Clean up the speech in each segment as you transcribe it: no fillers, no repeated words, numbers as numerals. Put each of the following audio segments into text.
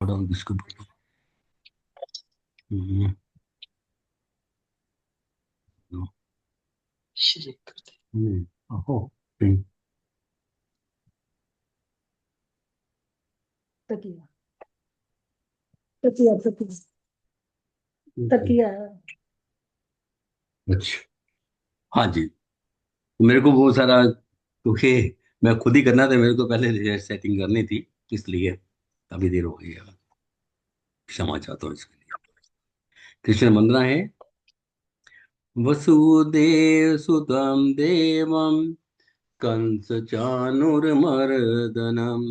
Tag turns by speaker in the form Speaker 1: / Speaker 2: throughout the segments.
Speaker 1: Down इसको। हम्म,
Speaker 2: श्री
Speaker 1: ओहो, हम्म,
Speaker 2: तकिया तकिया तकिया तकिया।
Speaker 1: अच्छा। हाँ जी। मेरे को बहुत सारा, क्योंकि मैं खुद ही करना था, मेरे को पहले सेटिंग करनी थी, इसलिए काफी देर हो गई है। क्षमा चाहता हूँ इसके लिए। कृष्ण वंदना है। वसुदेव सुतम देवम कंस चाणूरमर्दनम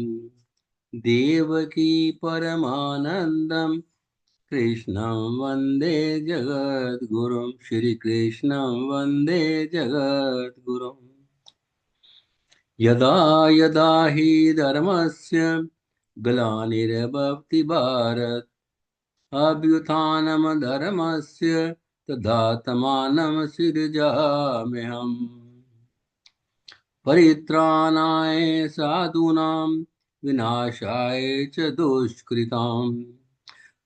Speaker 1: देवकी परमानंदम कृष्णं वन्दे जगद्गुरुं। श्री कृष्णं वन्दे जगद्गुरुम्। यदा यदा हि धर्मस्य ग्लानिर्भवति भारत, अभ्युत्थानमधर्मस्य तदात्मानं सृजाम्यहम्। परित्राणाय साधूनां विनाशाय च दुष्कृताम्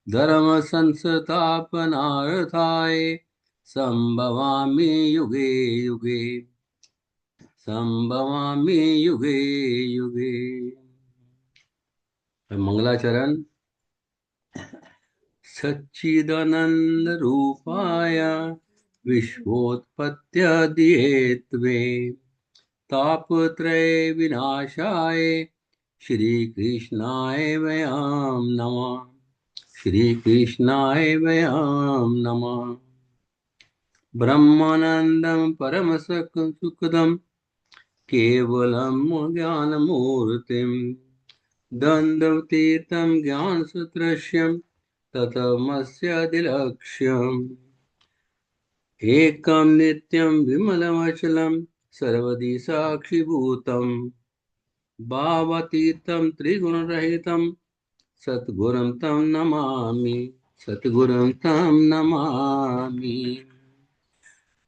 Speaker 1: धर्म संस्थापनार्थाय संभवामि युगे युगे। संभवामि युगे युगे। मंगलाचरण। सच्चिदानंद रूपाय विश्वोत्पत्त्यादिहेतवे तापत्रय विनाशाय श्री कृष्णाय वयं नमः। श्री कृष्णाय वयं नमः। ब्रह्मानन्दं परमसुखदं केवलं ज्ञानमूर्तिं दन्दतीर्थं ज्ञानसूत्रस्यं ततमस्यादिलक्ष्यम् एकं नित्यं विमलमचलं सर्वदि साक्षिभूतं भावातीतं त्रिगुणरहितं सद्गुरुं तं नमामि। सद्गुरुं तं नमामि।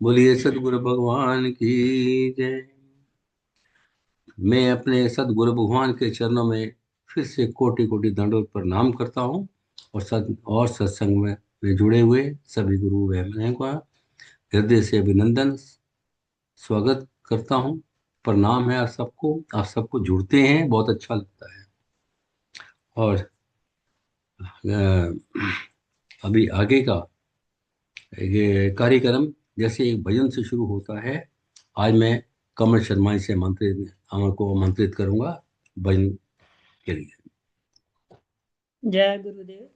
Speaker 1: बोलिए सदगुरु भगवान की जय। मैं अपने सदगुरु भगवान के चरणों में फिर से कोटि कोटि दंडोत प्रणाम करता हूँ। और सत्संग में जुड़े हुए सभी गुरु बहनों का हृदय से अभिनंदन, स्वागत करता हूँ। प्रणाम है आप सबको। आप सबको जुड़ते हैं, बहुत अच्छा लगता है। और अभी आगे का ये कार्यक्रम जैसे एक भजन से शुरू होता है। आज मैं कमल शर्मा जी से आमंत्रित करूंगा भजन के लिए।
Speaker 2: जय गुरुदेव।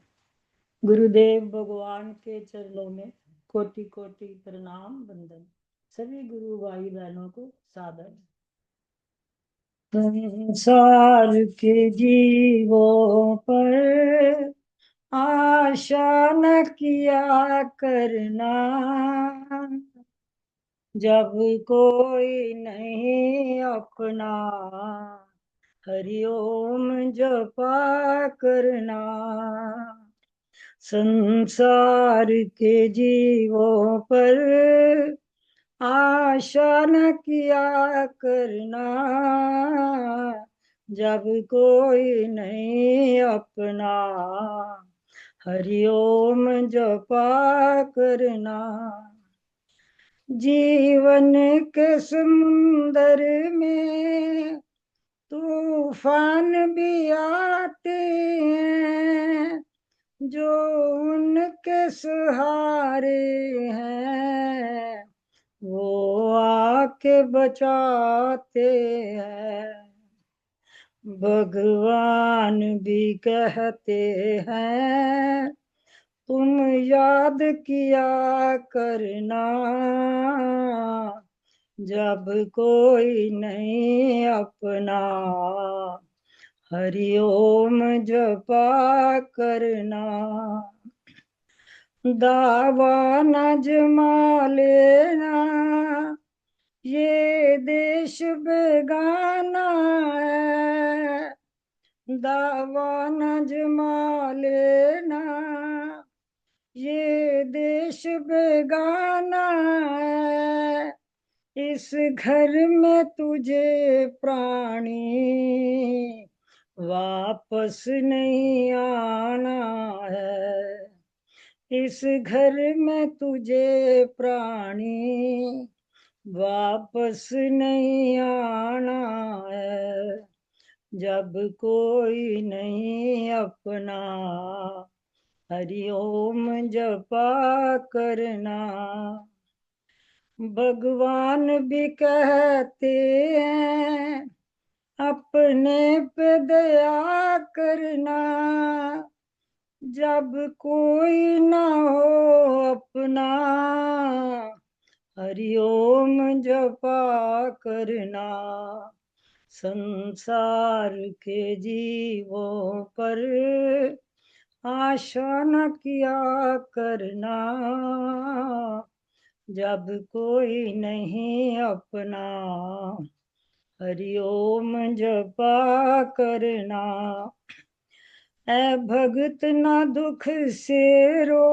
Speaker 2: गुरुदेव भगवान के चरणों में कोटि कोटि प्रणाम वंदन। सभी गुरु भाई बहनों को सादर। संसार के जीवों पर आशा न किया करना, जब कोई नहीं अपना हरिओम जपा करना। संसार के जीवों पर आशा न किया करना, जब कोई नहीं अपना हरिओम जपा करना। जीवन के समुंदर में तूफान भी आते हैं, जो उनके सहारे हैं वो आके बचाते हैं। भगवान भी कहते हैं तुम याद किया करना, जब कोई नहीं अपना हरिओम जपा करना। दावा न जमा लेना, ये देश बेगाना है। दावा न जमा लेना, ये देश बेगाना है। इस घर में तुझे प्राणी वापस नहीं आना है। इस घर में तुझे प्राणी वापस नहीं आना है। जब कोई नहीं अपना हरि ओम जपा करना। भगवान भी कहते हैं अपने पे दया करना। जब कोई ना हो अपना हरि ओम जपा करना। संसार के जीवों पर आशा न किया करना। जब कोई नहीं अपना हरि ओम जपा करना। ऐ भगत ना दुख से रो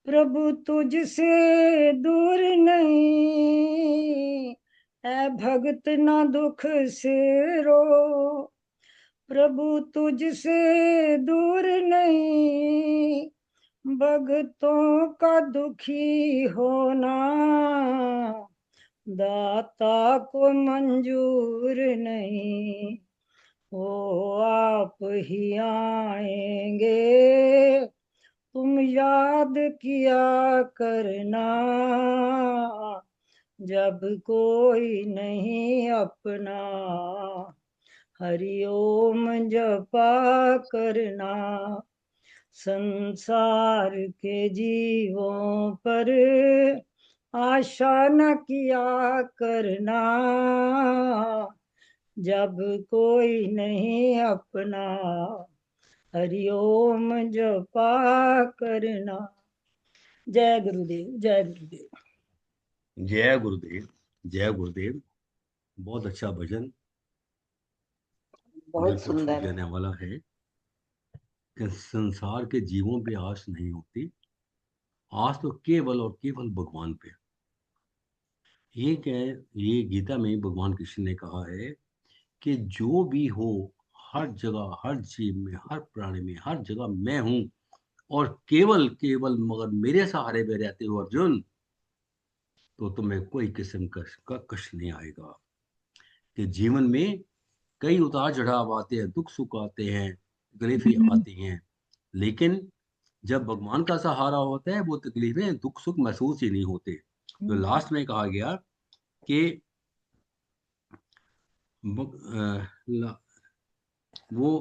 Speaker 2: प्रभु तुझसे दूर नहीं। ऐ भगत ना दुख से रो प्रभु तुझसे दूर नहीं। भगतों का दुखी होना दाता को मंजूर नहीं। वो आप ही आएंगे तुम याद किया करना। जब कोई नहीं अपना हरि ओम जपा करना। संसार के जीवों पर आशा न किया करना। जब कोई नहीं अपना हरि ओम जपा करना। जय गुरुदेव, जय गुरुदेव।
Speaker 1: जय गुरुदेव, जय गुरुदेव। बहुत अच्छा भजन,
Speaker 3: बहुत
Speaker 1: दिल को छू
Speaker 3: सुंदर।
Speaker 1: जाने वाला है कि संसार के जीवों पे आस नहीं होती, आस तो केवल और केवल भगवान पे। ये क्या है, ये गीता में भगवान कृष्ण ने कहा है कि जो भी हो, हर जगह, हर जीव में, हर प्राणी में, हर जगह मैं हूं, और केवल केवल मगर मेरे सहारे में रहते हो अर्जुन, तो तुम्हें कोई किस्म का कष्ट नहीं आएगा। कि जीवन में कई उतार चढ़ाव आते हैं, दुख सुख आते हैं, तकलीफें आती हैं, लेकिन जब भगवान का सहारा होता है वो तकलीफें दुख सुख महसूस ही नहीं होते। तो लास्ट में कहा गया कि वो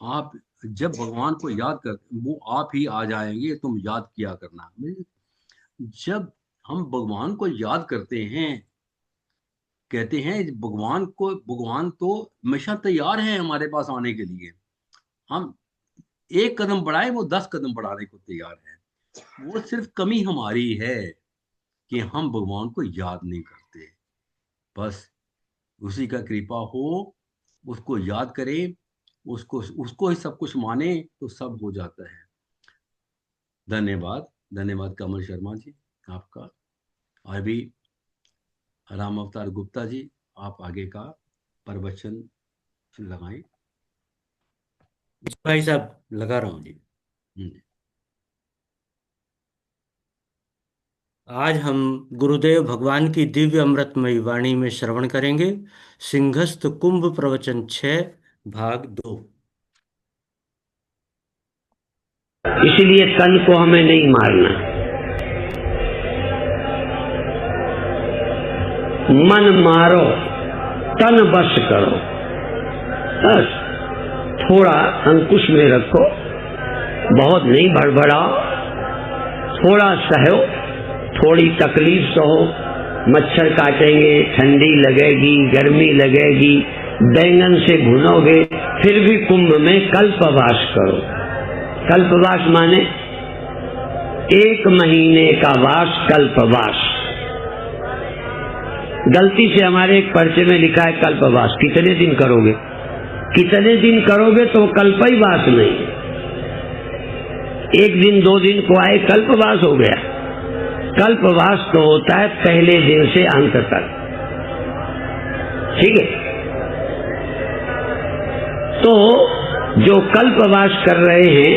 Speaker 1: आप जब भगवान को याद कर, वो आप ही आ जाएंगे, तुम याद किया करना। जब हम भगवान को याद करते हैं, कहते हैं भगवान तो हमेशा तैयार है हमारे पास आने के लिए। हम एक कदम बढ़ाए, वो 10 कदम बढ़ाने को तैयार है। वो सिर्फ कमी हमारी है कि हम भगवान को याद नहीं करते। बस उसी का कृपा हो, उसको याद करें, उसको ही सब कुछ माने, तो सब हो जाता है। धन्यवाद, धन्यवाद कमल शर्मा जी आपका। अभी राम अवतार गुप्ता जी, आप आगे का प्रवचन लगाएं।
Speaker 4: भाई साहब लगा रहा हूँ जी। आज हम गुरुदेव भगवान की दिव्य अमृतमयी वाणी में श्रवण करेंगे सिंहस्थ कुंभ प्रवचन 6 भाग 2।
Speaker 5: इसलिए तन को हमें नहीं मारना, मन मारो, तन बस करो। बस थोड़ा अंकुश में रखो, बहुत नहीं भड़बड़ाओ, थोड़ा सहो, थोड़ी तकलीफ सहो। मच्छर काटेंगे, ठंडी लगेगी, गर्मी लगेगी, बैंगन से भुनोगे, फिर भी कुंभ में कल्पवास करो। कल्पवास माने 1 महीने का वास, कल्पवास। गलती से हमारे एक पर्चे में लिखा है कल्पवास। कितने दिन करोगे? कितने दिन करोगे तो कल्प ही वास नहीं। 1 दिन 2 दिन को आए कल्पवास हो गया। कल्पवास तो होता है पहले दिन से अंत तक। ठीक है, तो जो कल्पवास कर रहे हैं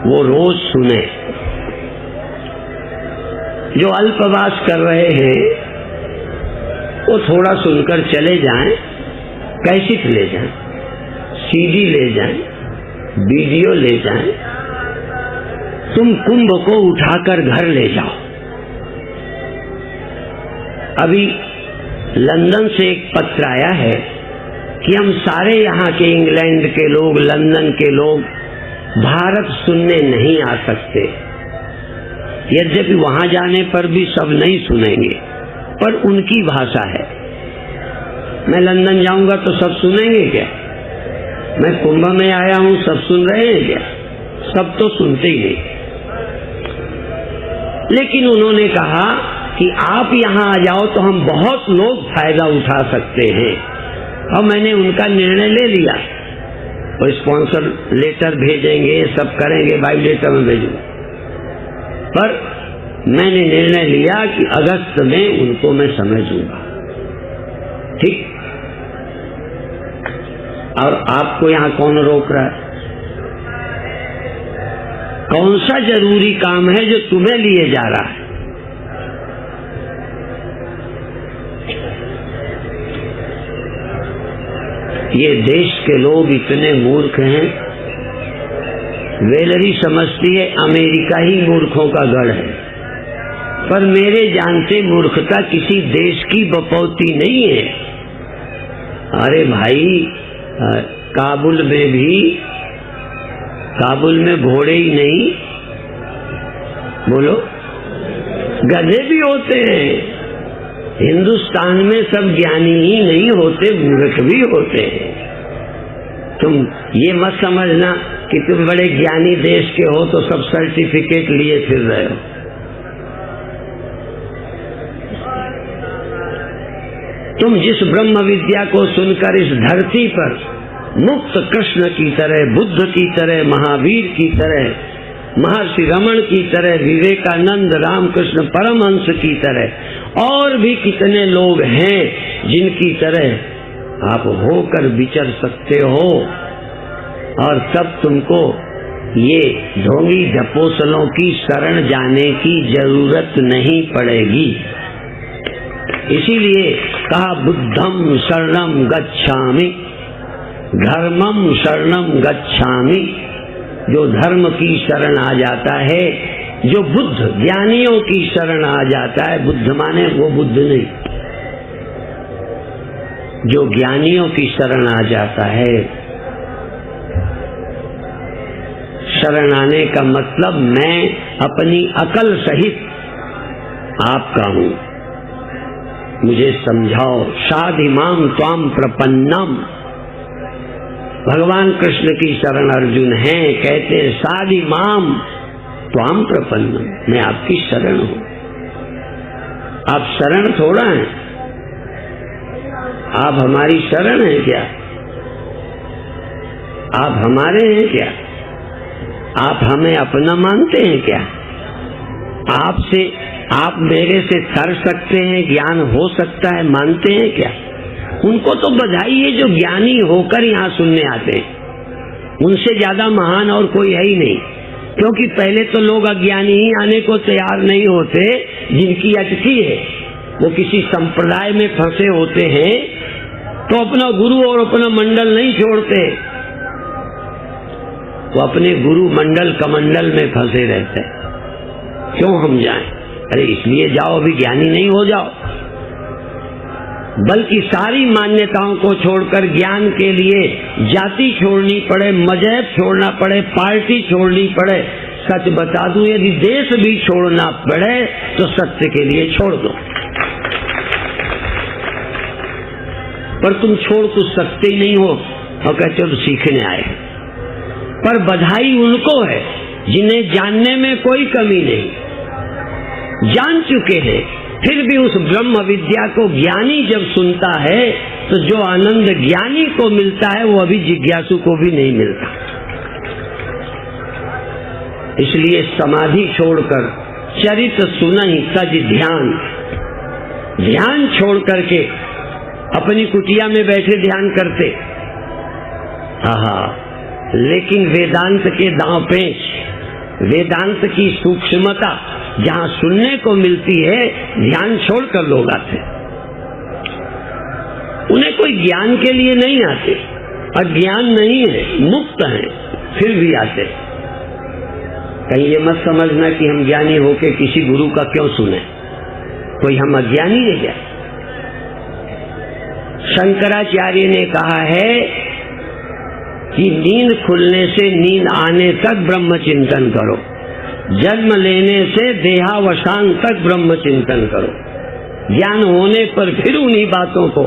Speaker 5: वो रोज सुने, जो अल्पवास कर रहे हैं वो थोड़ा सुनकर चले जाएं, कैसेट ले जाएं, सीडी ले जाएं, वीडियो ले जाएं। तुम कुंभ को उठाकर घर ले जाओ। अभी लंदन से एक पत्र आया है कि हम सारे यहाँ के, इंग्लैंड के लोग, लंदन के लोग भारत सुनने नहीं आ सकते। यद्यपि वहां जाने पर भी सब नहीं सुनेंगे, पर उनकी भाषा है। मैं लंदन जाऊंगा तो सब सुनेंगे क्या? मैं कुंभ में आया हूं, सब सुन रहे हैं क्या? सब तो सुनते ही नहीं। लेकिन उन्होंने कहा कि आप यहाँ आ जाओ तो हम बहुत लोग फायदा उठा सकते हैं। और मैंने उनका निर्णय ले लिया, और स्पॉन्सर लेटर भेजेंगे, सब करेंगे, बायोडेटा में भेजूंगा। पर मैंने निर्णय लिया कि अगस्त में उनको मैं समय दूंगा, ठीक? और आपको यहाँ कौन रोक रहा है? कौन सा जरूरी काम है जो तुम्हें लिए जा रहा है? ये देश के लोग इतने मूर्ख हैं, वेलरी समझती है अमेरिका ही मूर्खों का गढ़ है, पर मेरे जानते मूर्खता किसी देश की बपौती नहीं है। अरे भाई, काबुल में घोड़े ही नहीं, बोलो, गधे भी होते हैं। हिंदुस्तान में सब ज्ञानी ही नहीं होते, मूर्ख भी होते हैं। तुम ये मत समझना कि तुम बड़े ज्ञानी देश के हो तो सब सर्टिफिकेट लिए फिर रहे हो। तुम जिस ब्रह्म विद्या को सुनकर इस धरती पर मुक्त कृष्ण की तरह, बुद्ध की तरह, महावीर की तरह, महर्षि रमण की तरह, विवेकानंद, रामकृष्ण परमहंस की तरह और भी कितने लोग हैं जिनकी तरह आप होकर विचर सकते हो, और तब तुमको ये ढोंगी ढपोसलों की शरण जाने की जरूरत नहीं पड़ेगी। इसीलिए कहा बुद्धम शरणम गच्छामि, धर्मम शरणम गच्छामि। जो धर्म की शरण आ जाता है, जो बुद्ध ज्ञानियों की शरण आ जाता है, बुद्ध माने वो बुद्ध नहीं, जो ज्ञानियों की शरण आ जाता है। शरण आने का मतलब मैं अपनी अकल सहित आपका हूं, मुझे समझाओ। साधिमाम त्वाम प्रपन्नम। भगवान कृष्ण की शरण अर्जुन हैं, कहते साधिमाम त्वाम प्रपन्नम, मैं आपकी शरण हूं। आप शरण थोड़ा हैं, आप हमारी शरण हैं क्या? आप हमारे हैं क्या? आप हमें अपना मानते हैं क्या? आप मेरे से तर सकते हैं, ज्ञान हो सकता है, मानते हैं क्या? उनको तो बधाई है जो ज्ञानी होकर यहाँ सुनने आते हैं। उनसे ज्यादा महान और कोई है ही नहीं, क्योंकि पहले तो लोग अज्ञानी ही आने को तैयार नहीं होते। जिनकी अटकी है वो किसी संप्रदाय में फंसे होते हैं तो अपना गुरु और अपना मंडल नहीं छोड़ते, वो अपने गुरु मंडल कमंडल में फंसे रहते हैं। क्यों हम जाएं? अरे इसलिए जाओ अभी ज्ञानी नहीं हो जाओ, बल्कि सारी मान्यताओं को छोड़कर ज्ञान के लिए जाति छोड़नी पड़े, मजहब छोड़ना पड़े, पार्टी छोड़नी पड़े। सच बता दूं, यदि देश भी छोड़ना पड़े तो सत्य के लिए छोड़ दो। पर तुम छोड़ कुछ सकते ही नहीं हो और कहते हो तो सीखने आए। पर बधाई उनको है जिन्हें जानने में कोई कमी नहीं, जान चुके हैं, फिर भी उस ब्रह्म विद्या को ज्ञानी जब सुनता है तो जो आनंद ज्ञानी को मिलता है वो अभी जिज्ञासु को भी नहीं मिलता। इसलिए समाधि छोड़कर चरित सुनहि तज ध्यान, ध्यान छोड़ करके अपनी कुटिया में बैठे ध्यान करते, लेकिन वेदांत के दांव पेच, वेदांत की सूक्ष्मता जहाँ सुनने को मिलती है, ध्यान छोड़कर लोग आते। उन्हें कोई ज्ञान के लिए नहीं आते, अज्ञान नहीं है, मुक्त हैं, फिर भी आते। कहीं ये मत समझना कि हम ज्ञानी होके किसी गुरु का क्यों सुने, कोई हम अज्ञानी है क्या? शंकराचार्य ने कहा है कि नींद खुलने से नींद आने तक ब्रह्म चिंतन करो, जन्म लेने से देहावसान तक ब्रह्म चिंतन करो, ज्ञान होने पर फिर उन्हीं बातों को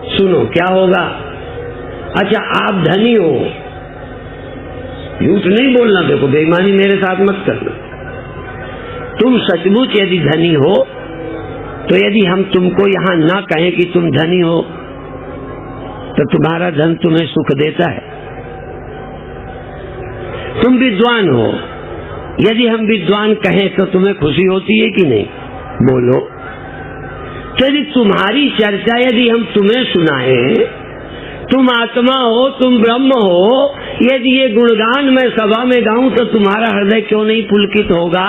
Speaker 5: सुनो। क्या होगा? अच्छा, आप धनी हो, झूठ नहीं बोलना, देखो बेईमानी मेरे साथ मत करना। तुम सचमुच यदि धनी हो तो यदि हम तुमको यहाँ ना कहें कि तुम धनी हो तो तुम्हारा धन तुम्हें सुख देता है। तुम विद्वान हो, यदि हम विद्वान कहें तो तुम्हें खुशी होती है कि नहीं? बोलो। तो यदि तुम्हारी चर्चा यदि हम तुम्हें सुनाएं, तुम आत्मा हो, तुम ब्रह्म हो, यदि ये गुणगान मैं सभा में गाऊं तो तुम्हारा हृदय क्यों नहीं पुलकित होगा?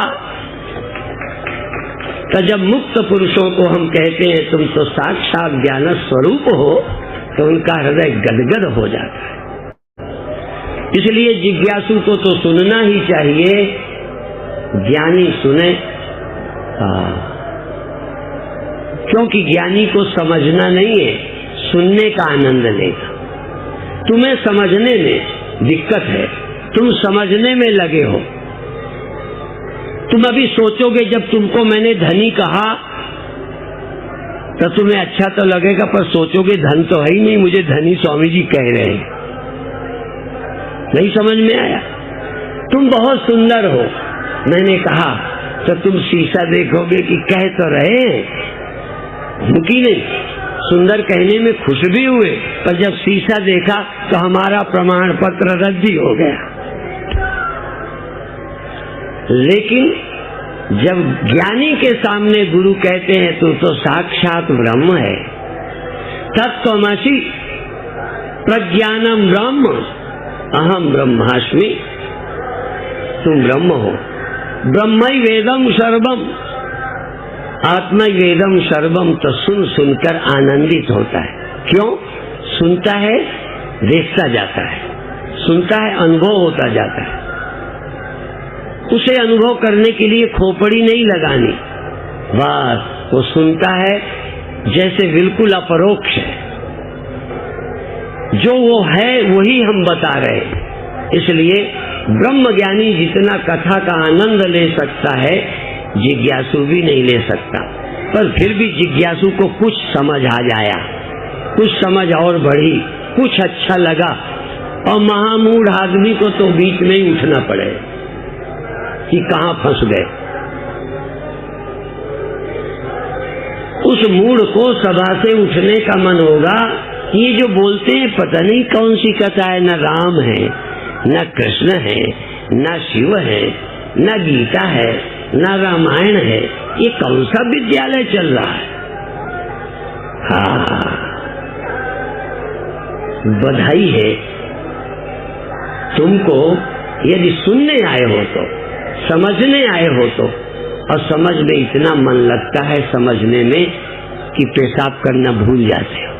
Speaker 5: तो जब मुक्त पुरुषों को हम कहते हैं तुम तो साक्षात ज्ञान स्वरूप हो, तो उनका हृदय गदगद हो जाता है। इसलिए जिज्ञासु को तो सुनना ही चाहिए, ज्ञानी सुने। क्योंकि ज्ञानी को समझना नहीं है, सुनने का आनंद लेगा। तुम्हें समझने में दिक्कत है, तुम समझने में लगे हो। तुम अभी सोचोगे, जब तुमको मैंने धनी कहा तो तुम्हें अच्छा तो लगेगा, पर सोचोगे धन तो है ही नहीं, मुझे धनी स्वामी जी कह रहे हैं। नहीं समझ में आया? तुम बहुत सुंदर हो, मैंने कहा, तो तुम शीशा देखोगे कि कह तो रहे हैं कि नहीं? सुंदर कहने में खुश भी हुए, पर जब शीशा देखा तो हमारा प्रमाण पत्र रद्द हो गया। लेकिन जब ज्ञानी के सामने गुरु कहते हैं तू तो साक्षात ब्रह्म है, तत्त्वमसि प्रज्ञानम ब्रह्म अहम ब्रह्मास्मि, तुम ब्रह्म हो, ब्रह्मई वेदम सर्वम, आत्मा वेदम सर्वम। तो सुन सुनकर आनंदित होता है। क्यों? सुनता है, देखता जाता है, सुनता है, अनुभव होता जाता है। उसे अनुभव करने के लिए खोपड़ी नहीं लगानी, बस वो सुनता है जैसे बिल्कुल अपरोक्ष है, जो वो है वही हम बता रहे हैं। इसलिए ब्रह्म ज्ञानी जितना कथा का आनंद ले सकता है, जिज्ञासु भी नहीं ले सकता। पर फिर भी जिज्ञासु को कुछ समझ आ जाया, कुछ समझ और बढ़ी, कुछ अच्छा लगा, और महामूढ़ आदमी को तो बीच में ही उठना पड़े कि कहां फंस गए। उस मूढ़ को सभा से उठने का मन होगा कि ये जो बोलते हैं पता नहीं कौन सी कथा है, न राम है, न कृष्ण है, न शिव है, न गीता है, न रामायण है, ये कौन सा विद्यालय चल रहा है? हाँ, बधाई है तुमको यदि सुनने आए हो तो, समझने आए हो तो। और समझ में इतना मन लगता है समझने में कि पेशाब करना भूल जाते हो,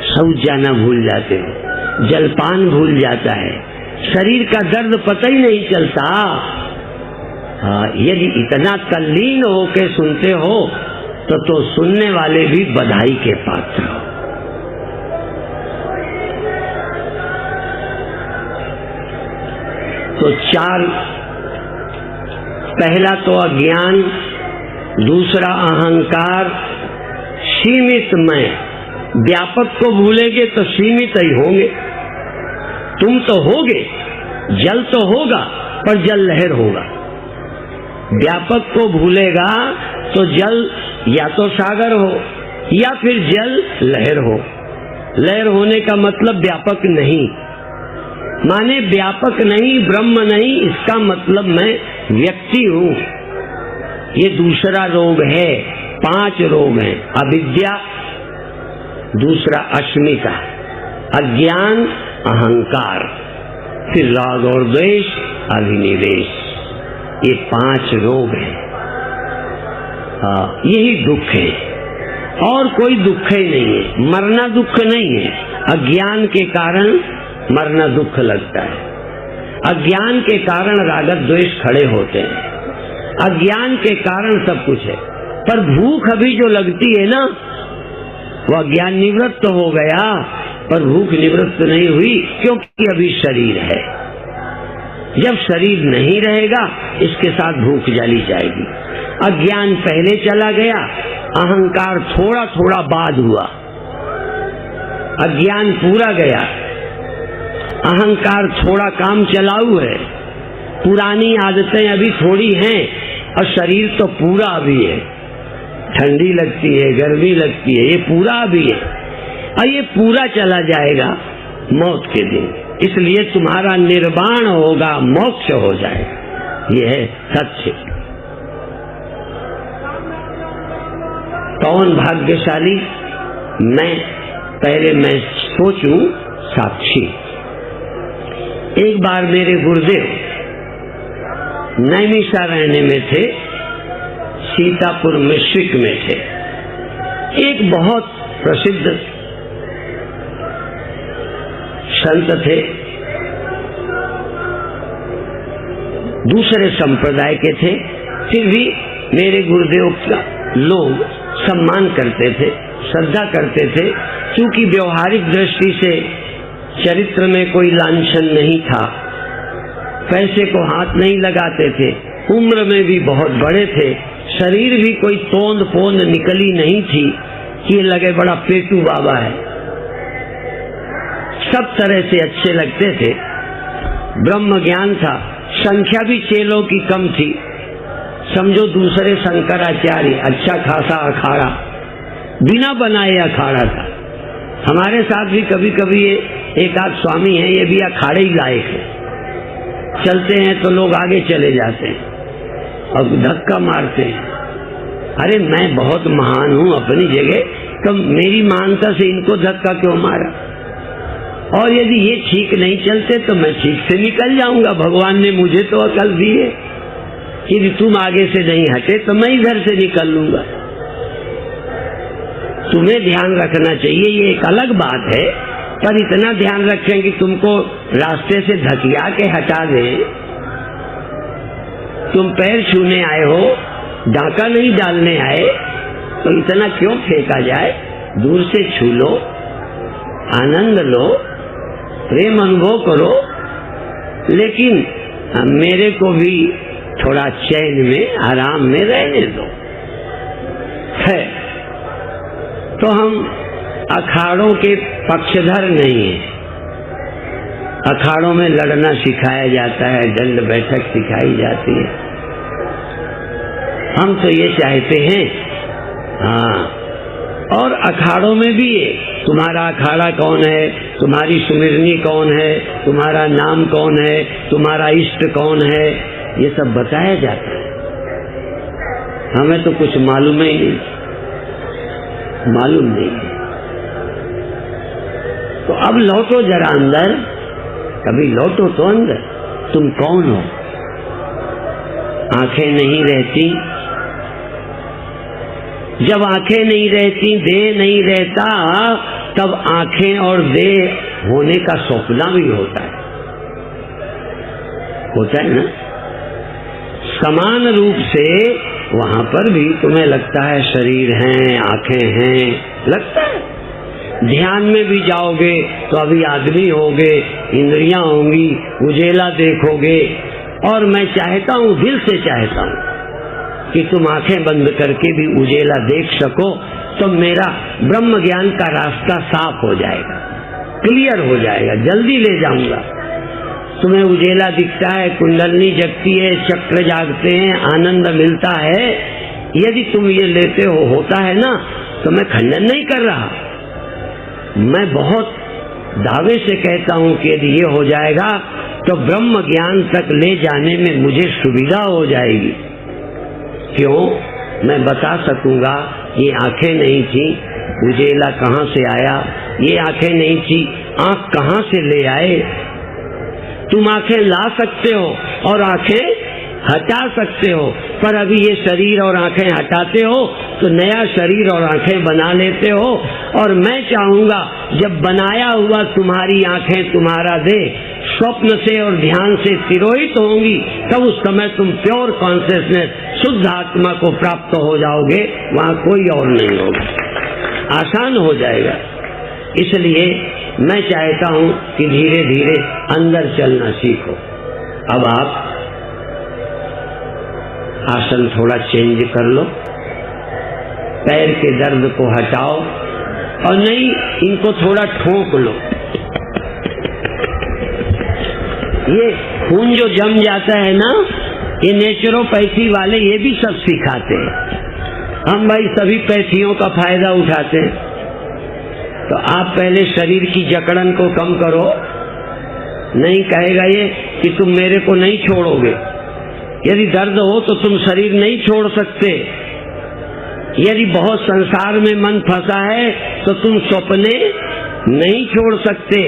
Speaker 5: शौच जाना भूल जाते हो, जलपान भूल जाता है, शरीर का दर्द पता ही नहीं चलता। यदि इतना तल्लीन होके सुनते हो तो सुनने वाले भी बधाई के पात्र हो। तो चार, पहला तो अज्ञान, दूसरा अहंकार, सीमित मैं। व्यापक को भूलेंगे तो सीमित ही होंगे। तुम तो होगे, जल तो होगा पर जल लहर होगा। व्यापक को भूलेगा तो जल या तो सागर हो या फिर जल लहर हो। लहर होने का मतलब व्यापक नहीं, माने व्यापक नहीं, ब्रह्म नहीं, इसका मतलब मैं व्यक्ति हूँ। ये दूसरा रोग है। 5 रोग हैं। अविद्या, दूसरा अस्मिता, अज्ञान, अहंकार, फिर राग और द्वेष, अभिनिवेश। ये 5 रोग हैं। यही दुख है और कोई दुख ही नहीं है। मरना दुख नहीं है। अज्ञान के कारण मरना दुख लगता है। अज्ञान के कारण राग द्वेष खड़े होते हैं। अज्ञान के कारण सब कुछ है। पर भूख अभी जो लगती है ना, वो अज्ञान निवृत्त तो हो गया, पर भूख निवृत्त नहीं हुई, क्योंकि अभी शरीर है। जब शरीर नहीं रहेगा, इसके साथ भूख जली जाएगी। अज्ञान पहले चला गया, अहंकार थोड़ा थोड़ा बाद हुआ। अज्ञान पूरा गया, अहंकार थोड़ा काम चलाऊ है। पुरानी आदतें अभी थोड़ी हैं और शरीर तो पूरा अभी है। ठंडी लगती है, गर्मी लगती है, ये पूरा अभी है और ये पूरा चला जाएगा मौत के दिन। इसलिए तुम्हारा निर्वाण होगा, मोक्ष हो जाएगा। ये है सत्य। कौन भाग्यशाली? मैं सोचूं साक्षी। एक बार मेरे गुरुदेव नैमिषारण्य में थे, सीतापुर मिश्रिक में थे। एक बहुत प्रसिद्ध संत थे, दूसरे संप्रदाय के थे, फिर भी मेरे गुरुदेव का लोग सम्मान करते थे, श्रद्धा करते थे, क्योंकि व्यवहारिक दृष्टि से चरित्र में कोई लांछन नहीं था, पैसे को हाथ नहीं लगाते थे, उम्र में भी बहुत बड़े थे, शरीर भी कोई तोंद पोंद निकली नहीं थी कि ये लगे बड़ा पेटू बाबा है। सब तरह से अच्छे लगते थे। ब्रह्म ज्ञान था, संख्या भी चेलों की कम थी। समझो दूसरे शंकराचार्य, अच्छा खासा अखाड़ा, बिना बनाए अखाड़ा था। हमारे साथ भी कभी कभी एक आध स्वामी है, ये भी अखाड़े ही लायक है। चलते हैं तो लोग आगे चले जाते हैं और धक्का मारते हैं। अरे मैं बहुत महान हूँ अपनी जगह, तो मेरी महानता से इनको धक्का क्यों मारा? और यदि ये ठीक नहीं चलते तो मैं ठीक से निकल जाऊंगा। भगवान ने मुझे तो अकल दी है, यदि तुम आगे से नहीं हटे तो मैं इधर से निकल लूंगा। तुम्हें ध्यान रखना चाहिए, ये एक अलग बात है, पर इतना ध्यान रखें कि तुमको रास्ते से धकिया के हटा दें। तुम पैर छूने आए हो, डाका नहीं डालने आए, तो इतना क्यों फेंका जाए? दूर से छू लो, आनंद लो, प्रेम अनुभव करो, लेकिन मेरे को भी थोड़ा चैन में, आराम में रहने दो। है तो हम अखाड़ों के पक्षधर नहीं है। अखाड़ों में लड़ना सिखाया जाता है, दंड बैठक सिखाई जाती है। हम तो ये चाहते हैं, हाँ, और अखाड़ों में भी है, तुम्हारा अखाड़ा कौन है, तुम्हारी सुमिरनी कौन है, तुम्हारा नाम कौन है, तुम्हारा इष्ट कौन है, ये सब बताया जाता है। हमें तो कुछ मालूम ही नहीं, मालूम नहीं। तो अब लौटो जरा अंदर, कभी लौटो तो अंदर, तुम कौन हो? आंखें नहीं रहती, जब आंखें नहीं रहती, देह नहीं रहता, तब आंखें और देह होने का सपना भी होता है ना? समान रूप से वहां पर भी तुम्हें लगता है शरीर है, आंखें हैं, लगता है। ध्यान में भी जाओगे तो अभी आदमी होगे, इंद्रियां होंगी, उजेला देखोगे। और मैं चाहता हूं, दिल से चाहता हूं कि तुम आंखें बंद करके भी उजेला देख सको, तो मेरा ब्रह्म ज्ञान का रास्ता साफ हो जाएगा, क्लियर हो जाएगा, जल्दी ले जाऊंगा। तुम्हें उजेला दिखता है, कुंडलनी जगती है, चक्र जागते हैं, आनंद मिलता है। यदि तुम ये लेते हो, होता है ना, तो मैं खंडन नहीं कर रहा, मैं बहुत दावे से कहता हूं कि यदि ये हो जाएगा तो ब्रह्म ज्ञान तक ले जाने में मुझे सुविधा हो जाएगी। क्यों? मैं बता सकूंगा, ये आंखें नहीं थी, उजेला कहाँ से आया, ये आंखें नहीं थी आंख कहां से ले आए? तुम आंखें ला सकते हो और आंखें हटा सकते हो, पर अभी ये शरीर और आंखें हटाते हो तो नया शरीर और आंखें बना लेते हो। और मैं चाहूंगा जब बनाया हुआ तुम्हारी आंखें तुम्हारा देह स्वप्न से और ध्यान से तिरोहित होंगी, तब उस समय तुम प्योर कॉन्शियसनेस, शुद्ध आत्मा को प्राप्त हो जाओगे, वहां कोई और नहीं होगा, आसान हो जाएगा। इसलिए मैं चाहता हूं कि धीरे धीरे अंदर चलना सीखो। अब आप आसन थोड़ा चेंज कर लो, पैर के दर्द को हटाओ और नहीं इनको थोड़ा ठोक लो। ये खून जो जम जाता है ना, ये नेचुरोपैथी वाले ये भी सब सिखाते हैं। हम भाई सभी पैथियों का फायदा उठाते हैं। तो आप पहले शरीर की जकड़न को कम करो। नहीं कहेगा ये कि तुम मेरे को नहीं छोड़ोगे। यदि दर्द हो तो तुम शरीर नहीं छोड़ सकते। यदि बहुत संसार में मन फंसा है तो तुम सपने नहीं छोड़ सकते।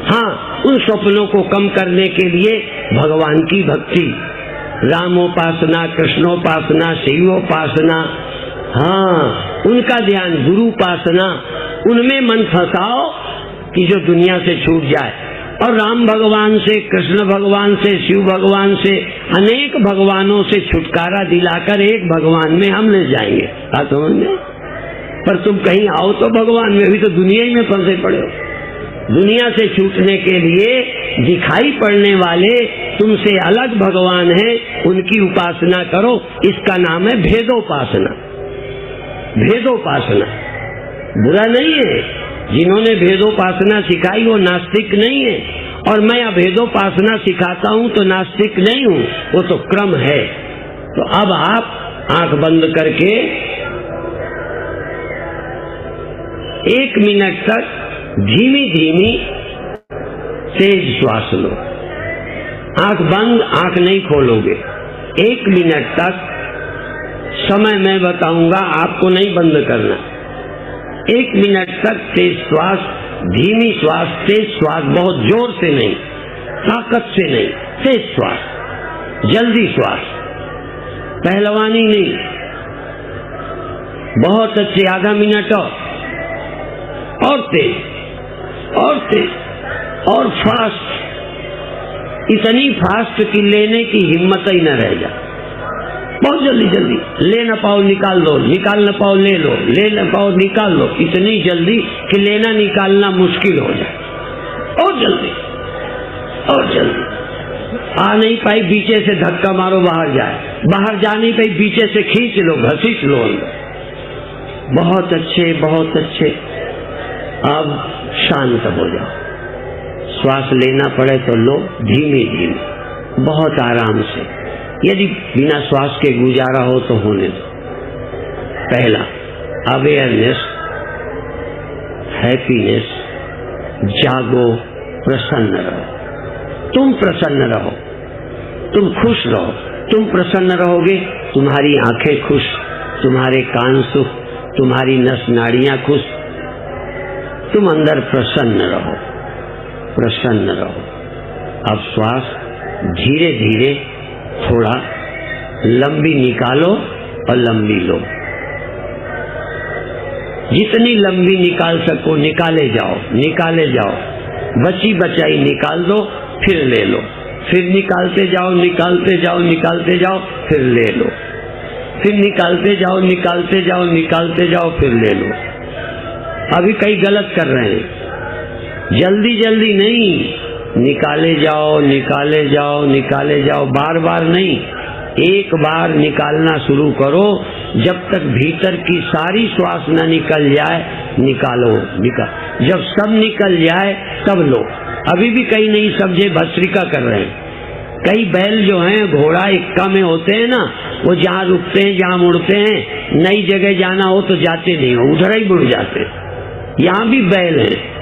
Speaker 5: हाँ, उन सपनों को कम करने के लिए भगवान की भक्ति, रामोपासना, कृष्णोपासना, शिवोपासना, हाँ उनका ध्यान, गुरुपासना, उनमें मन फंसाओ कि जो दुनिया से छूट जाए। और राम भगवान से, कृष्ण भगवान से, शिव भगवान से, अनेक भगवानों से छुटकारा दिलाकर एक भगवान में हम ले जाएंगे। बात समझ में? पर तुम कहीं आओ तो भगवान में, भी तो दुनिया ही में फंसे पड़े हो। दुनिया से छूटने के लिए दिखाई पड़ने वाले तुमसे अलग भगवान हैं, उनकी उपासना करो। इसका नाम है भेदोपासना। भेदोपासना बुरा नहीं है, जिन्होंने भेदोपासना सिखाई वो नास्तिक नहीं है, और मैं अभेदोपासना सिखाता हूं तो नास्तिक नहीं हूं, वो तो क्रम है। तो अब आप आंख बंद करके 1 मिनट तक धीमी धीमी तेज श्वास लो। आंख बंद, आंख नहीं खोलोगे। 1 मिनट तक समय मैं बताऊंगा, आपको नहीं बंद करना। 1 मिनट तक तेज श्वास, धीमी श्वास, तेज श्वास, बहुत जोर से नहीं, ताकत से नहीं, तेज श्वास, जल्दी श्वास, पहलवानी नहीं। बहुत अच्छे, आधा मिनट और तेज और तेज और फास्ट, इतनी फास्ट कि लेने की हिम्मत ही न रह जाए। बहुत जल्दी जल्दी, ले न पाओ निकाल दो, निकाल न पाओ ले लो, ले न पाओ निकाल लो, इतनी जल्दी कि लेना निकालना मुश्किल हो जाए। और जल्दी और जल्दी, आ नहीं पाई पीछे से धक्का मारो, बाहर जाए, बाहर जा नहीं पाई पीछे से खींच लो, घसीट लो अंदर। बहुत अच्छे, बहुत अच्छे। अब शांत हो जाओ, श्वास लेना पड़े तो लो, धीमे धीमे, बहुत आराम से। यदि बिना श्वास के गुजारा हो तो होने दो। पहला, अवेयरनेस, हैप्पीनेस, जागो, प्रसन्न रहो। तुम प्रसन्न रहो, तुम खुश रहो। तुम प्रसन्न रहोगे, तुम्हारी आंखें खुश, तुम्हारे कान सुख, तुम्हारी नस नाड़ियां खुश, तुम अंदर प्रसन्न रहो, प्रसन्न रहो। अब श्वास धीरे धीरे थोड़ा लंबी निकालो और लंबी लो। जितनी लंबी निकाल सको निकाले जाओ, निकाले जाओ। बची बचाई निकाल दो, फिर ले लो, फिर निकालते जाओ, निकालते जाओ, निकालते जाओ, फिर ले लो, फिर निकालते जाओ, निकालते जाओ, निकालते जाओ, फिर ले लो। अभी कई गलत कर रहे हैं, जल्दी जल्दी नहीं, निकाले जाओ, निकाले जाओ, निकाले जाओ, बार बार नहीं, एक बार निकालना शुरू करो। जब तक भीतर की सारी श्वास न निकल जाए, निकालो, निकाल। जब सब निकल जाए तब लो। अभी भी कई नहीं समझे, भस्त्रिका कर रहे हैं। कई बैल जो हैं, घोड़ा इक्का में होते हैं ना, वो जहाँ रुकते हैं, जहाँ मुड़ते हैं, नई जगह जाना हो तो जाते नहीं हो, उधर ही मुड़ जाते। यहाँ भी बैल हैं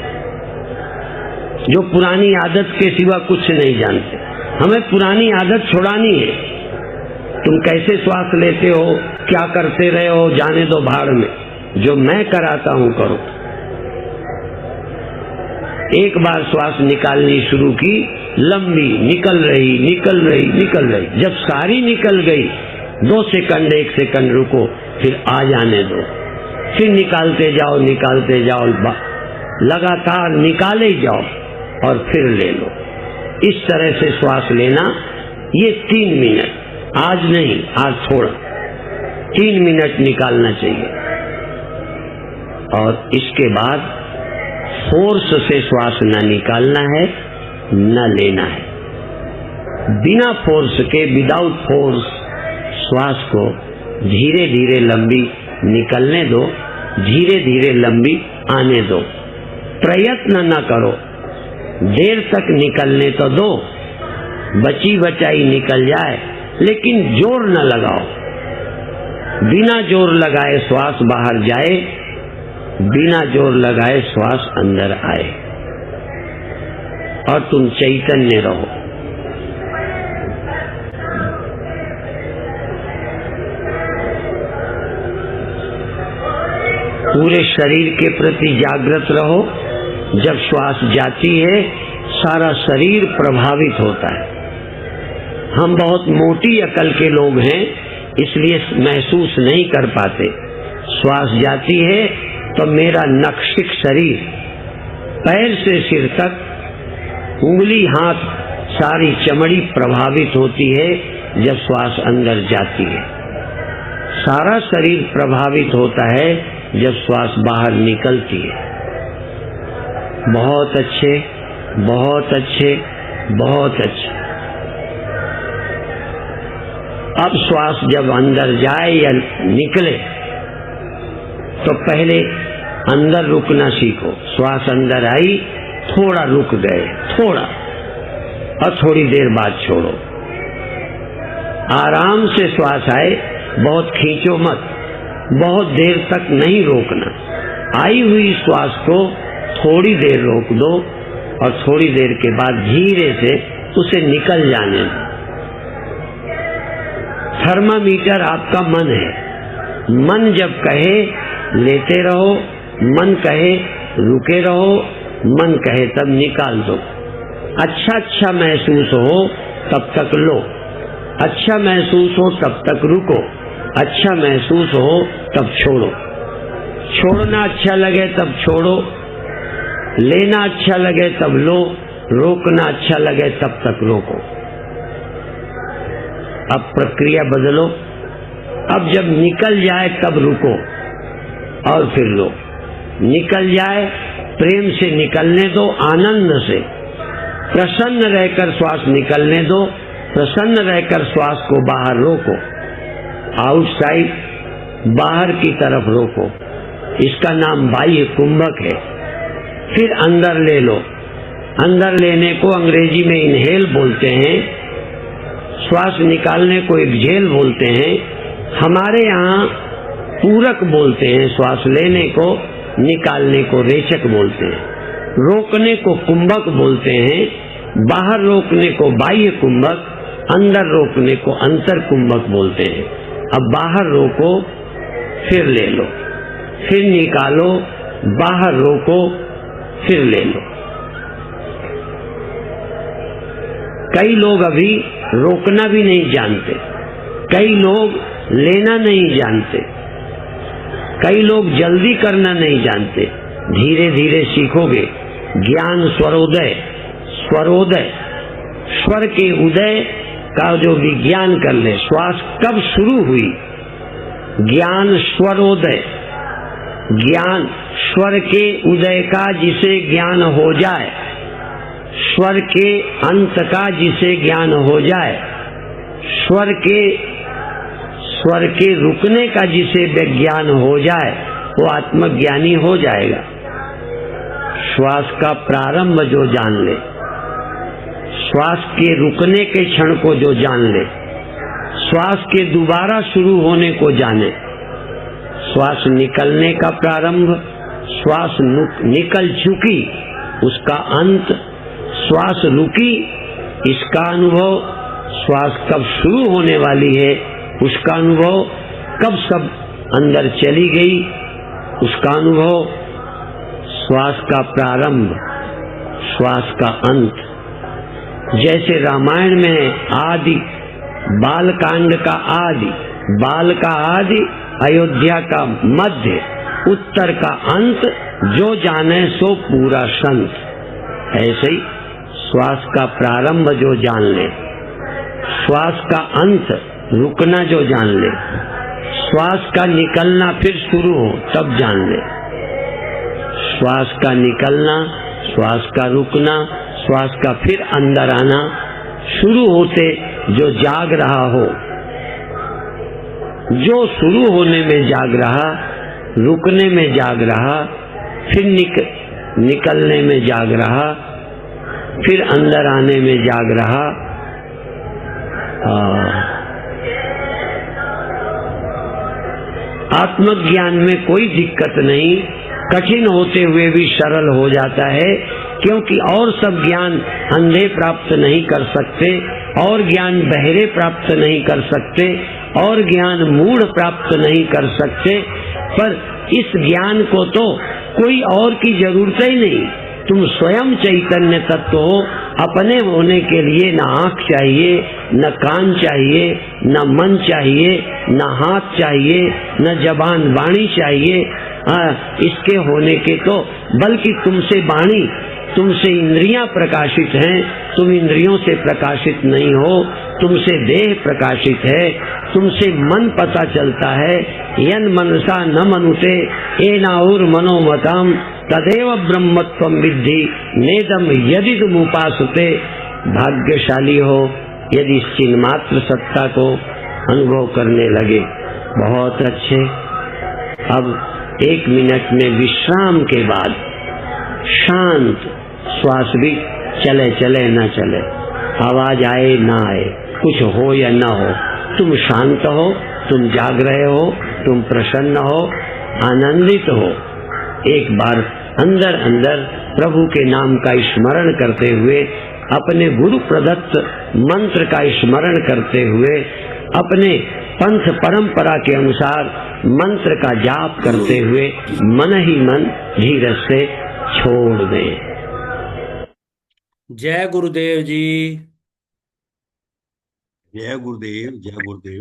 Speaker 5: जो पुरानी आदत के सिवा कुछ नहीं जानते। हमें पुरानी आदत छुड़ानी है। तुम कैसे श्वास लेते हो, क्या करते रहे हो, जाने दो भाड़ में। जो मैं कराता हूं करो। एक बार श्वास निकालनी शुरू की, लंबी निकल रही निकल रही निकल रही। जब सारी निकल गई 2 सेकंड 1 सेकंड रुको, फिर आ जाने दो, फिर निकालते जाओ लगातार निकाले जाओ और फिर ले लो। इस तरह से श्वास लेना, ये 3 मिनट, आज नहीं, आज थोड़ा 3 मिनट निकालना चाहिए। और इसके बाद फोर्स से श्वास न निकालना है न लेना है। बिना फोर्स के, विदाउट फोर्स श्वास को धीरे धीरे लंबी निकलने दो, धीरे धीरे लंबी आने दो। प्रयत्न न करो, देर तक निकलने तो दो, बची बचाई निकल जाए, लेकिन जोर न लगाओ। बिना जोर लगाए श्वास बाहर जाए, बिना जोर लगाए श्वास अंदर आए और तुम चैतन्य रहो। पूरे शरीर के प्रति जागृत रहो। जब श्वास जाती है सारा शरीर प्रभावित होता है। हम बहुत मोटी अकल के लोग हैं, इसलिए महसूस नहीं कर पाते। श्वास जाती है तो मेरा नखशिख शरीर, पैर से सिर तक, उंगली हाथ, सारी चमड़ी प्रभावित होती है जब श्वास अंदर जाती है। सारा शरीर प्रभावित होता है जब श्वास बाहर निकलती है। बहुत अच्छे, बहुत अच्छे, बहुत अच्छे। अब श्वास जब अंदर जाए या निकले तो पहले अंदर रुकना सीखो। श्वास अंदर आई, थोड़ा रुक गए, थोड़ा, और थोड़ी देर बाद छोड़ो। आराम से श्वास आए, बहुत खींचो मत, बहुत देर तक नहीं रोकना। आई हुई श्वास को थोड़ी देर रोक दो और थोड़ी देर के बाद धीरे से उसे निकल जाने दो। थर्मामीटर आपका मन है। मन जब कहे लेते रहो, मन कहे रुके रहो, मन कहे तब निकाल दो। अच्छा अच्छा महसूस हो तब तक लो, अच्छा महसूस हो तब तक रुको, अच्छा महसूस हो तब छोड़ो। छोड़ना अच्छा लगे तब छोड़ो, लेना अच्छा लगे तब लो, रोकना अच्छा लगे तब तक रोको। अब प्रक्रिया बदलो। अब जब निकल जाए तब रुको और फिर लो। निकल जाए, प्रेम से निकलने दो, आनंद से। प्रसन्न रहकर श्वास निकलने दो, प्रसन्न रहकर श्वास को बाहर रोको। आउटसाइड, बाहर की तरफ रोको। इसका नाम बाह्य कुंभक है। फिर अंदर ले लो। अंदर लेने को अंग्रेजी में इनहेल बोलते हैं, श्वास निकालने को एक्सहेल बोलते हैं। हमारे यहाँ पूरक बोलते हैं। श्वास लेने को, निकालने को रेचक बोलते हैं। रोकने को कुंभक बोलते हैं, बाहर रोकने को बाह्य कुंभक, अंदर रोकने को अंतर कुंभक बोलते हैं। अब बाहर रोको, फिर ले लो, फिर निकालो, बाहर रोको, फिर ले लो। कई लोग अभी रोकना भी नहीं जानते, कई लोग लेना नहीं जानते, कई लोग जल्दी करना नहीं जानते। धीरे धीरे सीखोगे। ज्ञान स्वरोदय, स्वरोदय, स्वर के उदय का जो विज्ञान कर ले। श्वास कब शुरू हुई? ज्ञान स्वरोदय, ज्ञान स्वर के उदय का जिसे ज्ञान हो जाए, स्वर के अंत का जिसे ज्ञान हो जाए, स्वर के रुकने का जिसे विज्ञान हो जाए, वो आत्मज्ञानी हो जाएगा। श्वास का प्रारंभ जो जान ले, श्वास के रुकने के क्षण को जो जान ले, श्वास के दोबारा शुरू होने को जाने, श्वास निकलने का प्रारंभ, श्वास निकल चुकी उसका अंत, श्वास रुकी इसका अनुभव, श्वास कब शुरू होने वाली है उसका अनुभव, कब सब अंदर चली गई उसका अनुभव, श्वास का प्रारंभ, श्वास का अंत। जैसे रामायण में आदि, बालकांड का आदि, बाल का आदि, अयोध्या का मध्य, उत्तर का अंत, जो जाने सो पूरा संत। ऐसे ही श्वास का प्रारंभ जो जान ले, श्वास का अंत रुकना जो जान ले, श्वास का निकलना फिर शुरू हो तब जान ले। श्वास का निकलना, श्वास का रुकना, श्वास का फिर अंदर आना शुरू होते जो जाग रहा हो, जो शुरू होने में जाग रहा, रुकने में जाग रहा, फिर निकलने में जाग रहा, फिर अंदर आने में जाग रहा। आत्मज्ञान में कोई दिक्कत नहीं, कठिन होते हुए भी सरल हो जाता है, क्योंकि और सब ज्ञान अंधे प्राप्त नहीं कर सकते, और ज्ञान बहरे प्राप्त नहीं कर सकते, और ज्ञान मूढ़ प्राप्त नहीं कर सकते। पर इस ज्ञान को तो कोई और की जरूरत ही नहीं। तुम स्वयं चैतन्य तत्व हो। अपने होने के लिए न आँख चाहिए, न कान चाहिए, न मन चाहिए, न हाथ चाहिए, न जबान वाणी चाहिए। इसके होने के तो बल्कि तुमसे वाणी, तुमसे इंद्रियां प्रकाशित हैं, तुम इंद्रियों से प्रकाशित नहीं हो, तुमसे देह प्रकाशित है, तुमसे मन पता चलता है। यन मनसा न मनुते एनाउर मनोमतम तदेव ब्रह्मत्वम विद्धि नेदम यदि तुम उपासते। भाग्यशाली हो यदि इस चिन्मात्र सत्ता को अनुभव करने लगे। बहुत अच्छे। अब 1 मिनट में विश्राम के बाद शांत श्वास भी चले चले न चले, आवाज आए ना आए, कुछ हो या ना हो, तुम शांत हो, तुम जाग रहे हो, तुम प्रसन्न हो, आनंदित हो। एक बार अंदर अंदर प्रभु के नाम का स्मरण करते हुए, अपने गुरु प्रदत्त मंत्र का स्मरण करते हुए, अपने पंथ परंपरा के अनुसार मंत्र का जाप करते हुए मन ही मन धीरज से छोड़ दें।
Speaker 4: जय गुरुदेव जी।
Speaker 1: जय गुरुदेव, जय गुरुदेव,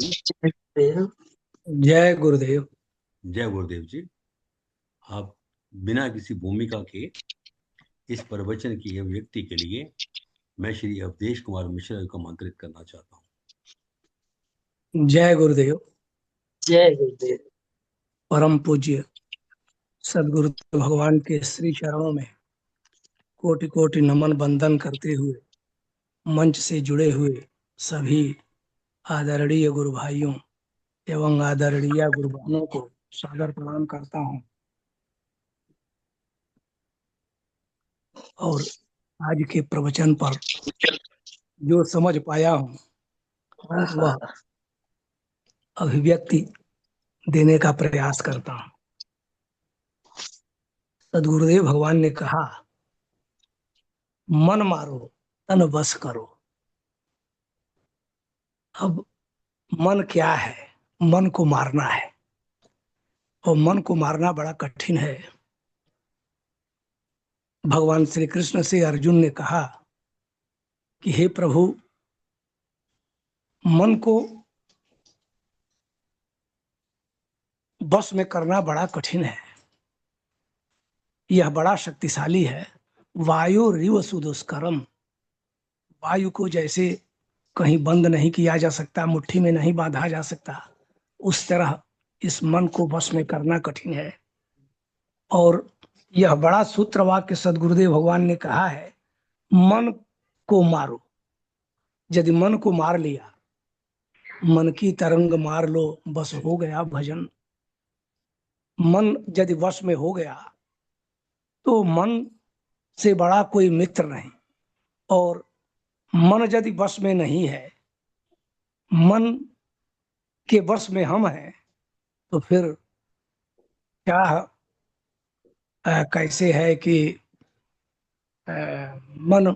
Speaker 2: जय गुरुदेव।
Speaker 1: जय गुरुदेव जी। आप बिना किसी भूमिका के इस प्रवचन की अभिव्यक्ति के लिए मैं श्री अवधेश कुमार मिश्रा को आमंत्रित करना चाहता हूँ।
Speaker 2: जय गुरुदेव। जय गुरुदेव। परम पूज्य सदगुरु भगवान के श्री चरणों में कोटि कोटि नमन बंदन करते हुए मंच से जुड़े हुए सभी आदरणीय गुरु भाइयों एवं आदरणीय गुरु बहनों को सादर प्रणाम करता हूं। और आज के प्रवचन पर जो समझ पाया हूं वह अभिव्यक्ति देने का प्रयास करता हूं। सदगुरुदेव भगवान ने कहा, मन मारो तन वश करो। अब मन क्या है? मन को मारना है, और मन को मारना बड़ा कठिन है। भगवान श्री कृष्ण से अर्जुन ने कहा कि हे प्रभु, मन को बस में करना बड़ा कठिन है, यह बड़ा शक्तिशाली है। वायु रिव सुदुष्करम। वायु को जैसे कहीं बंद नहीं किया जा सकता, मुट्ठी में नहीं बांधा जा सकता, उस तरह इस मन को बस में करना कठिन है। और यह बड़ा सूत्र वाक्य सदगुरुदेव भगवान ने कहा है, मन को मारो। यदि मन को मार लिया, मन की तरंग मार लो, बस हो गया भजन। मन यदि वश में हो गया तो मन से बड़ा कोई मित्र नहीं। और मन यदि वश में नहीं है, मन के वश में हम हैं, तो फिर क्या कैसे है कि मन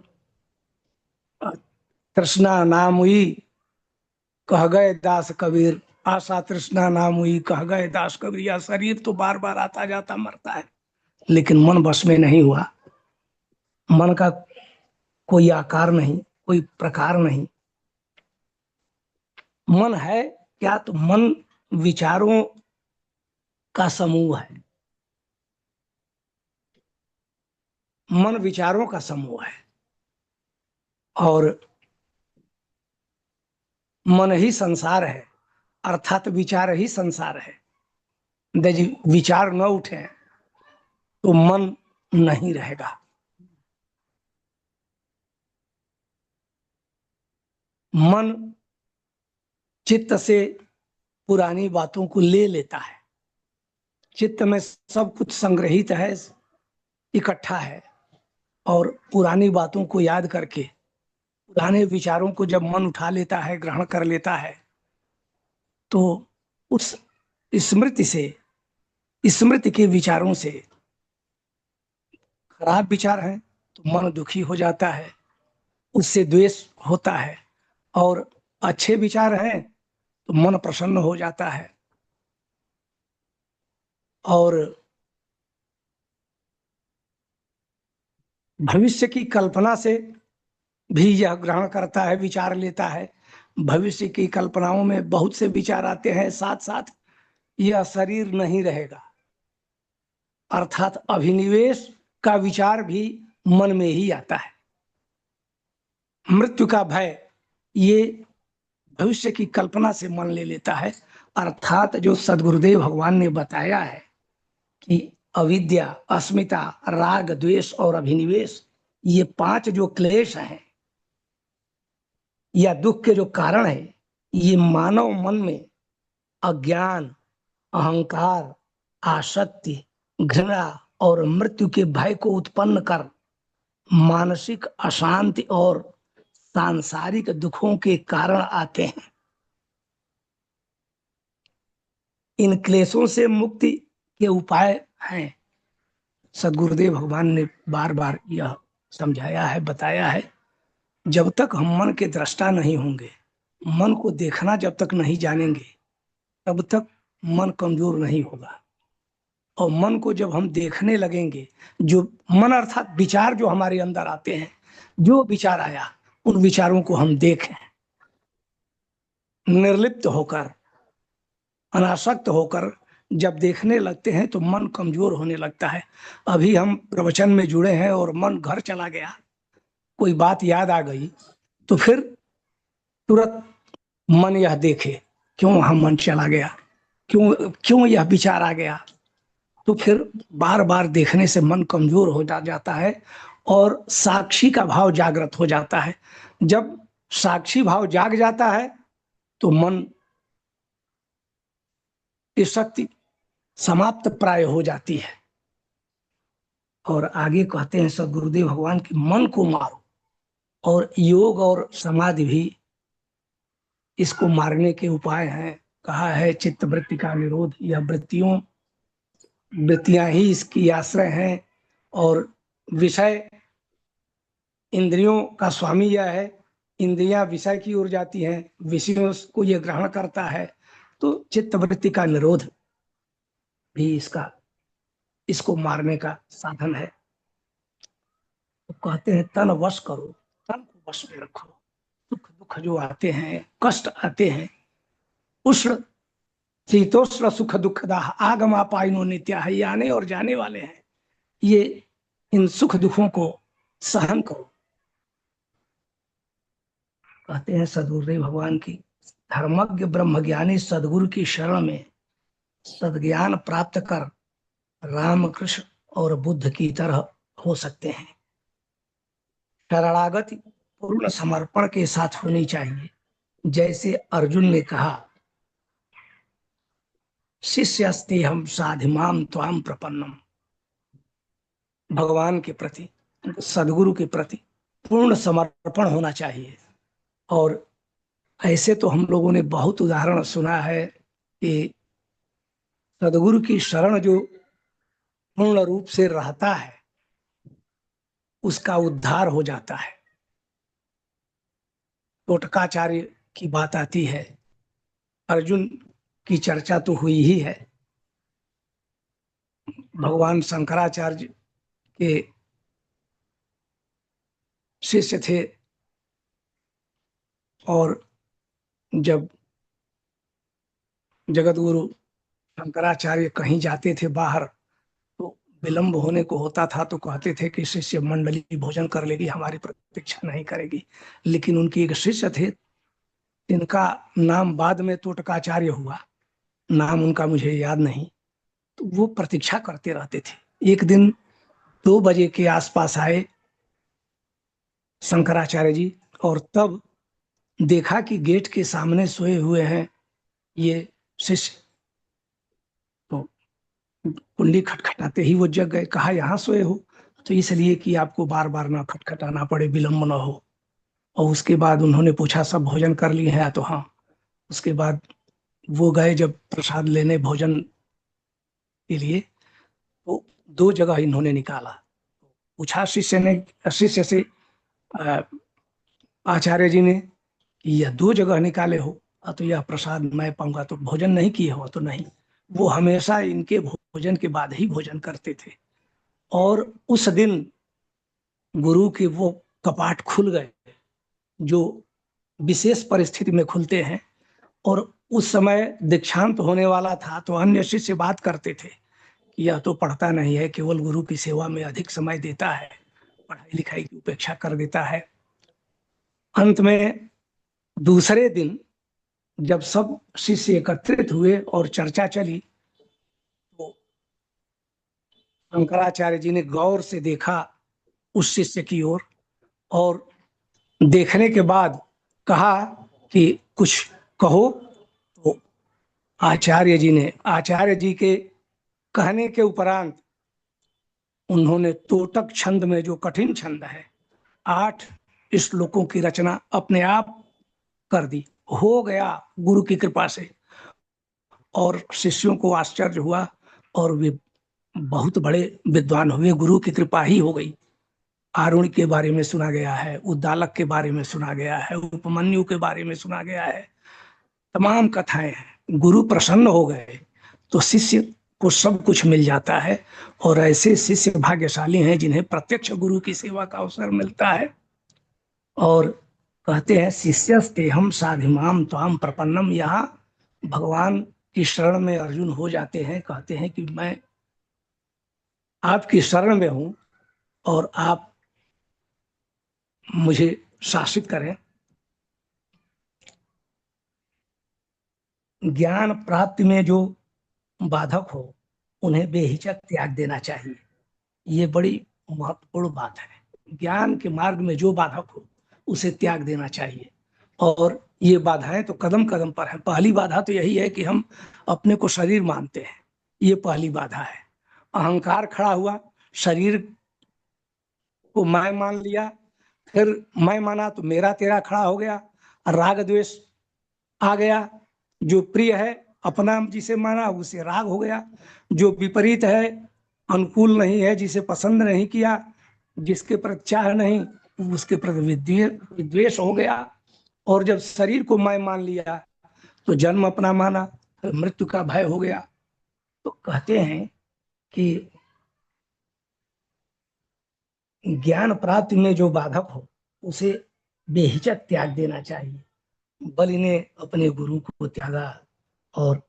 Speaker 2: तृष्णा नाम हुई कह गए दास कबीर, आशा तृष्णा नाम हुई कह गए दास कबीर। या शरीर तो बार बार आता जाता मरता है, लेकिन मन बस में नहीं हुआ। मन का कोई आकार नहीं, कोई प्रकार नहीं। मन है क्या? तो मन विचारों का समूह है। मन विचारों का समूह है और मन ही संसार है, अर्थात विचार ही संसार है। यदि विचार न उठे तो मन नहीं रहेगा। मन चित्त से पुरानी बातों को ले लेता है। चित्त में सब कुछ संग्रहित है, इकट्ठा है, और पुरानी बातों को याद करके पुराने विचारों को जब मन उठा लेता है, ग्रहण कर लेता है, तो उस स्मृति से, स्मृति के विचारों से, खराब विचार है तो मन दुखी हो जाता है, उससे द्वेष होता है, और अच्छे विचार हैं तो मन प्रसन्न हो जाता है। और भविष्य की कल्पना से भी यह ग्रहण करता है, विचार लेता है। भविष्य की कल्पनाओं में बहुत से विचार आते हैं, साथ साथ यह शरीर नहीं रहेगा, अर्थात अभिनिवेश का विचार भी मन में ही आता है। मृत्यु का भय ये भविष्य की कल्पना से मन ले लेता है, अर्थात जो सदगुरुदेव भगवान ने बताया है कि अविद्या, अस्मिता, राग, द्वेष और अभिनिवेश, ये 5 जो क्लेश हैं या दुख के जो कारण है, ये मानव मन में अज्ञान, अहंकार, आसक्ति, घृणा और मृत्यु के भय को उत्पन्न कर मानसिक अशांति और सांसारिक दुखों के कारण आते हैं। इन क्लेशों से मुक्ति के उपाय हैं। सदगुरुदेव भगवान ने बार बार यह समझाया है, बताया है। जब तक हम मन के दृष्टा नहीं होंगे, मन को देखना जब तक नहीं जानेंगे, तब तक मन कमजोर नहीं होगा। और मन को जब हम देखने लगेंगे, जो मन अर्थात विचार जो हमारे अंदर आते हैं, जो विचार आया उन विचारों को हम देखें, निर्लिप्त होकर, अनासक्त होकर जब देखने लगते हैं तो मन कमजोर होने लगता है। अभी हम प्रवचन में जुड़े हैं और मन घर चला गया, कोई बात याद आ गई तो फिर तुरंत मन यह देखे क्यों वहां मन चला गया, क्यों यह विचार आ गया। तो फिर बार बार देखने से मन कमजोर हो जाता है और साक्षी का भाव जागृत हो जाता है। जब साक्षी भाव जाग जाता है तो मन की शक्ति समाप्त प्राय हो जाती है। और आगे कहते हैं सदगुरुदेव भगवान की मन को मारो, और योग और समाधि भी इसको मारने के उपाय हैं। कहा है चित्त वृत्ति का निरोध, यह वृत्तियां ही इसकी आश्रय हैं, और विषय इंद्रियों का स्वामी यह है। इंद्रियां विषय की ओर जाती हैं, विषयों को यह ग्रहण करता है, तो चित्त वृत्ति का निरोध भी इसको मारने का साधन है। तो कहते हैं तन वश करो, तन को वश में रखो। सुख दुख जो आते हैं, कष्ट आते हैं, उष्ण शीतोष्ण सुख दुखदाह आगम आपाइनो नित्या है, ये आने और जाने वाले हैं। ये इन सुख दुखों को सहन करो। कहते हैं सदगुरुदेव भगवान की, धर्मज्ञ ब्रह्मज्ञानी सदगुरु की शरण में सदज्ञान प्राप्त कर रामकृष्ण और बुद्ध की तरह हो सकते हैं। शरणागति पूर्ण समर्पण के साथ होनी चाहिए। जैसे अर्जुन ने कहा, शिष्यस्ते हम साधिमाम त्वाम प्रपन्नम। भगवान के प्रति, सदगुरु के प्रति पूर्ण समर्पण होना चाहिए। और ऐसे तो हम लोगों ने बहुत उदाहरण सुना है कि सदगुरु की शरण जो पूर्ण रूप से रहता है उसका उद्धार हो जाता है। टोटकाचार्य की बात आती है, अर्जुन की चर्चा तो हुई ही है। भगवान शंकराचार्य के शिष्य थे, और जब जगत गुरु शंकराचार्य कहीं जाते थे बाहर, तो विलंब होने को होता था तो कहते थे कि शिष्य मंडली भोजन कर लेगी, हमारी प्रतीक्षा नहीं करेगी। लेकिन उनके एक शिष्य थे, इनका नाम बाद में तोटकाचार्य हुआ, नाम उनका मुझे याद नहीं। तो वो प्रतीक्षा करते रहते थे। एक दिन 2 बजे के आसपास आए शंकराचार्य जी, और तब देखा कि गेट के सामने सोए हुए हैं ये शिष्य। तो कुंडी खटखटाते ही वो जग गए। कहा, यहाँ सोए हो? तो इसलिए कि आपको बार बार ना खटखटाना पड़े, विलंब ना हो। और उसके बाद उन्होंने पूछा, सब भोजन कर लिए हैं? तो हाँ। उसके बाद वो गए जब प्रसाद लेने भोजन के लिए, तो 2 जगह इन्होंने निकाला। पूछा शिष्य से आचार्य जी ने कि यह 2 जगह निकाले हो, तो यह प्रसाद मैं पाऊंगा, तो भोजन नहीं किए हो? तो नहीं। वो हमेशा इनके भोजन के बाद ही भोजन करते थे। और उस दिन गुरु के वो कपाट खुल गए जो विशेष परिस्थिति में खुलते हैं। और उस समय दीक्षांत होने वाला था, तो अन्य शिष्य बात करते थे कि यह तो पढ़ता नहीं है, केवल गुरु की सेवा में अधिक समय देता है, पढ़ाई लिखाई की उपेक्षा कर देता है। अंत में दूसरे दिन जब सब शिष्य एकत्रित हुए और चर्चा चली, तो शंकराचार्य जी ने गौर से देखा उस शिष्य की ओर, और देखने के बाद कहा कि कुछ कहो। तो आचार्य जी के कहने के उपरांत उन्होंने तोटक छंद में, जो कठिन छंद है, 8 श्लोकों की रचना अपने आप कर दी। हो गया गुरु की कृपा से। और शिष्यों को आश्चर्य हुआ, और वे बहुत बड़े विद्वान हुए, गुरु की कृपा ही हो गई। आरुण के बारे में सुना गया है, उद्दालक के बारे में सुना गया है, उपमन्यु के बारे में सुना गया है, तमाम कथाएं हैं। गुरु प्रसन्न हो गए तो शिष्य को सब कुछ मिल जाता है। और ऐसे शिष्य भाग्यशाली हैं जिन्हें प्रत्यक्ष गुरु की सेवा का अवसर मिलता है। और कहते हैं, शिष्यस्ते हम साधिमाम त्वाम प्रपन्नम। यहाँ भगवान की शरण में अर्जुन हो जाते हैं, कहते हैं कि मैं आपकी शरण में हूं और आप मुझे शासित करें। ज्ञान प्राप्ति में जो बाधक हो उन्हें बेहिचक त्याग देना चाहिए। ये बड़ी महत्वपूर्ण बात है। ज्ञान के मार्ग में जो बाधक हो उसे त्याग देना चाहिए। और ये बाधाएं तो कदम कदम पर है। पहली बाधा तो यही है कि हम अपने को शरीर मानते हैं, ये पहली बाधा है। अहंकार खड़ा हुआ, शरीर को मैं मान लिया, फिर मैं माना तो मेरा तेरा खड़ा हो गया, राग द्वेष आ गया। जो प्रिय है अपना जिसे माना उसे राग हो गया, जो विपरीत है, अनुकूल नहीं है, जिसे पसंद नहीं किया, जिसके प्रति चाह नहीं, उसके प्रति विद्वेष हो गया। और जब शरीर को मैं मान लिया तो जन्म अपना माना, फिर मृत्यु का भय हो गया। तो कहते हैं कि ज्ञान प्राप्ति में जो बाधक हो उसे बेहिचक त्याग देना चाहिए। बलि ने अपने गुरु को त्यागा, और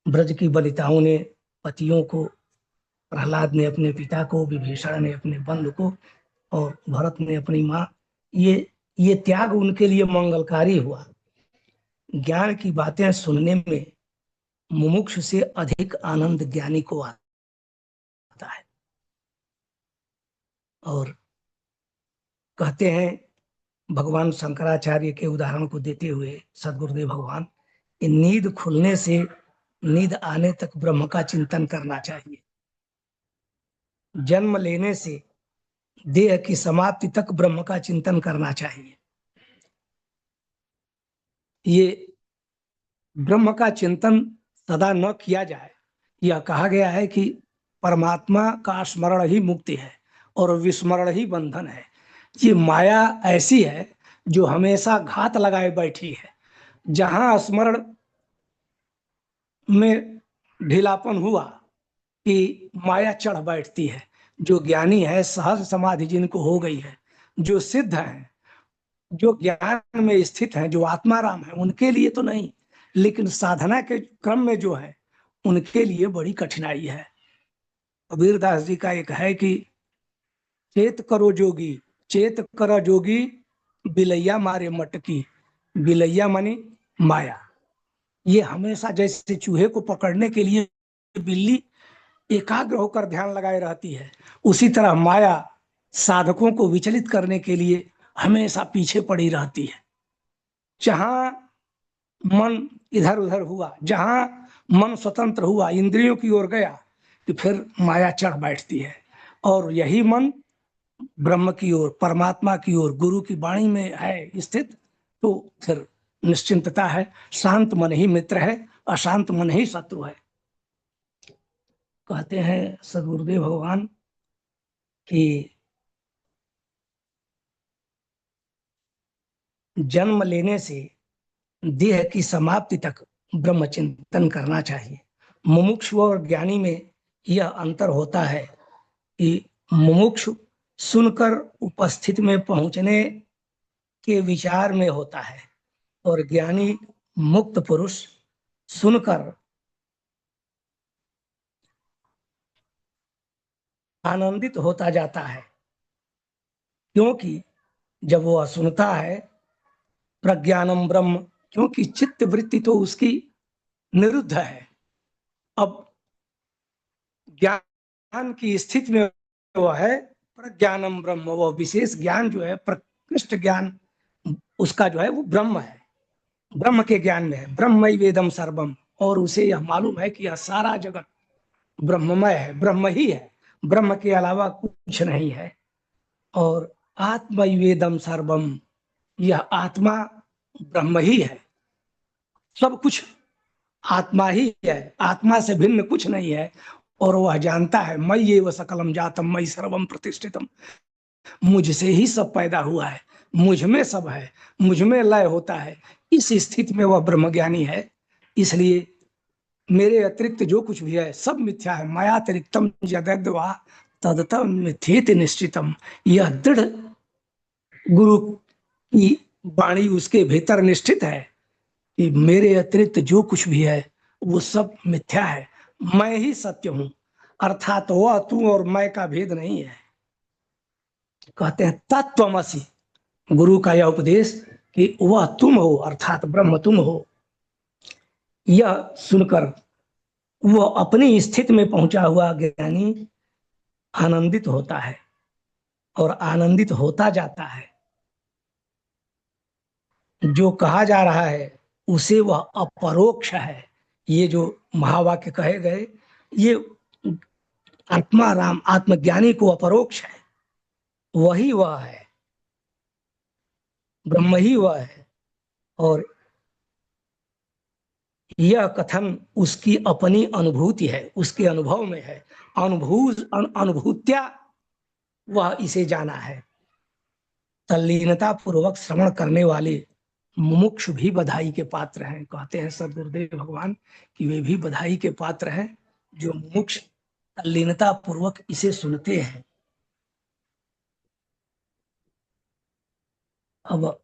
Speaker 2: ब्रज की बलिताओं ने पतियों को, प्रहलाद ने अपने पिता को, विभीषण ने अपने बंधु को, और भरत ने अपनी माँ। ये त्याग उनके लिए मंगलकारी हुआ। ज्ञान की बातें सुनने में मुमुक्षु से अधिक आनंद ज्ञानी को आता है। और कहते हैं, भगवान शंकराचार्य के उदाहरण को देते हुए सदगुरुदेव भगवान, नींद खुलने से नींद आने तक ब्रह्म का चिंतन करना चाहिए। जन्म लेने से देह की समाप्ति तक ब्रह्म का चिंतन करना चाहिए। ये ब्रह्म का चिंतन सदा न किया जाए, यह कहा गया है कि परमात्मा का स्मरण ही मुक्ति है और विस्मरण ही बंधन है। ये माया ऐसी है जो हमेशा घात लगाए बैठी है। जहां स्मरण में ढीलापन हुआ कि माया चढ़ बैठती है, जो ज्ञानी है, सहज समाधि जिनको हो गई है, जो सिद्ध है, जो ज्ञान में स्थित है, जो आत्माराम है, उनके लिए तो नहीं, लेकिन साधना के क्रम में जो है उनके लिए बड़ी कठिनाई है। कबीरदास जी का एक है कि चेत करो जोगी, चेत कर जोगी, बिलैया मारे मटकी। बिलैया मानी माया। ये हमेशा जैसे चूहे को पकड़ने के लिए बिल्ली एकाग्र होकर ध्यान लगाए रहती है, उसी तरह माया साधकों को विचलित करने के लिए हमेशा पीछे पड़ी रहती है। जहां मन इधर उधर हुआ, जहां मन स्वतंत्र हुआ, इंद्रियों की ओर गया, तो फिर माया चढ़ बैठती है। और यही मन ब्रह्म की ओर, परमात्मा की ओर, गुरु की वाणी में है स्थित, तो फिर निश्चिंतता है। शांत मन ही मित्र है, अशांत मन ही शत्रु है। कहते हैं सदगुरुदेव भगवान कि जन्म लेने से देह की समाप्ति तक ब्रह्म चिंतन करना चाहिए। मुमुक्षु और ज्ञानी में यह अंतर होता है कि मुमुक्षु सुनकर उपस्थित में पहुंचने के विचार में होता है, और ज्ञानी मुक्त पुरुष सुनकर आनंदित होता जाता है। क्योंकि जब वह सुनता है प्रज्ञानम ब्रह्म, क्योंकि चित्त वृत्ति तो उसकी निरुद्ध है। अब ज्ञान की स्थिति में वह है प्रज्ञानम ब्रह्म, वह विशेष ज्ञान जो है, प्रकृष्ट ज्ञान उसका जो है वो ब्रह्म है, ब्रह्म के ज्ञान में है। ब्रह्मैव वेदम सर्वम, और उसे यह मालूम है कि यह सारा जगत ब्रह्ममय है, ब्रह्म ही है, ब्रह्म के अलावा कुछ नहीं है। और आत्मैव वेदम सर्वम, यह आत्मा ब्रह्म ही है, सब कुछ आत्मा ही है, आत्मा से भिन्न कुछ नहीं है। और वह जानता है मयि एव सकलम जातम मयि सर्वम प्रतिष्ठितम, मुझसे ही सब पैदा हुआ है, मुझ में सब है, मुझ में लय होता है। इस स्थिति में वह ब्रह्मज्ञानी है। इसलिए मेरे अतिरिक्त जो कुछ भी है सब मिथ्या है। मयातिरिक्तम यद्यद्वा तदतम मिथ्येति निश्चितम, यह दृढ़ गुरु की वाणी उसके भीतर निश्चित है कि मेरे अतिरिक्त जो कुछ भी है वो सब मिथ्या है, मैं ही सत्य हूं। अर्थात वह तू और मैं का भेद नहीं है। कहते हैं तत्वमसि, गुरु का यह उपदेश कि वह तुम हो, अर्थात ब्रह्म तुम हो। यह सुनकर वह अपनी स्थिति में पहुंचा हुआ ज्ञानी आनंदित होता है और आनंदित होता जाता है। जो कहा जा रहा है उसे वह अपरोक्ष है। ये जो महावाक्य कहे गए, ये आत्मा राम आत्मज्ञानी को अपरोक्ष है, वही वह है, ब्रह्म ही वह है। और यह कथन उसकी अपनी अनुभूति है, उसके अनुभव में है, अनुभूत्या वह इसे जाना है। तल्लीनता पूर्वक श्रवण करने वाले मुमुक्षु भी बधाई के पात्र हैं। कहते हैं सदगुरुदेव भगवान कि वे भी बधाई के पात्र हैं जो मुमुक्ष तल्लीनता पूर्वक इसे सुनते हैं। अब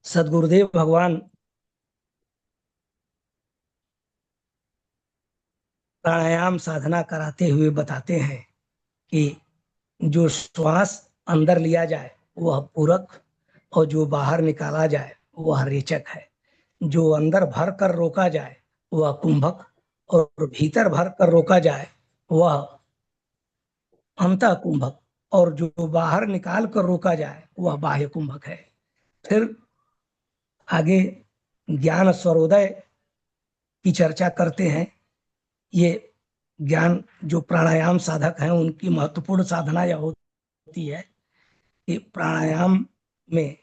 Speaker 2: सदगुरुदेव भगवान प्राणायाम साधना कराते हुए बताते हैं कि जो श्वास अंदर लिया जाए वह पूरक, और जो बाहर निकाला जाए वह रेचक है। जो अंदर भर कर रोका जाए वह कुंभक, और भीतर भर कर रोका जाए वह अंतः कुंभक, और जो बाहर निकाल कर रोका जाए वह बाह्य कुंभक है। फिर आगे ज्ञान स्वरोदय की चर्चा करते हैं। ये ज्ञान जो प्राणायाम साधक हैं उनकी महत्वपूर्ण साधना यह होती है कि प्राणायाम में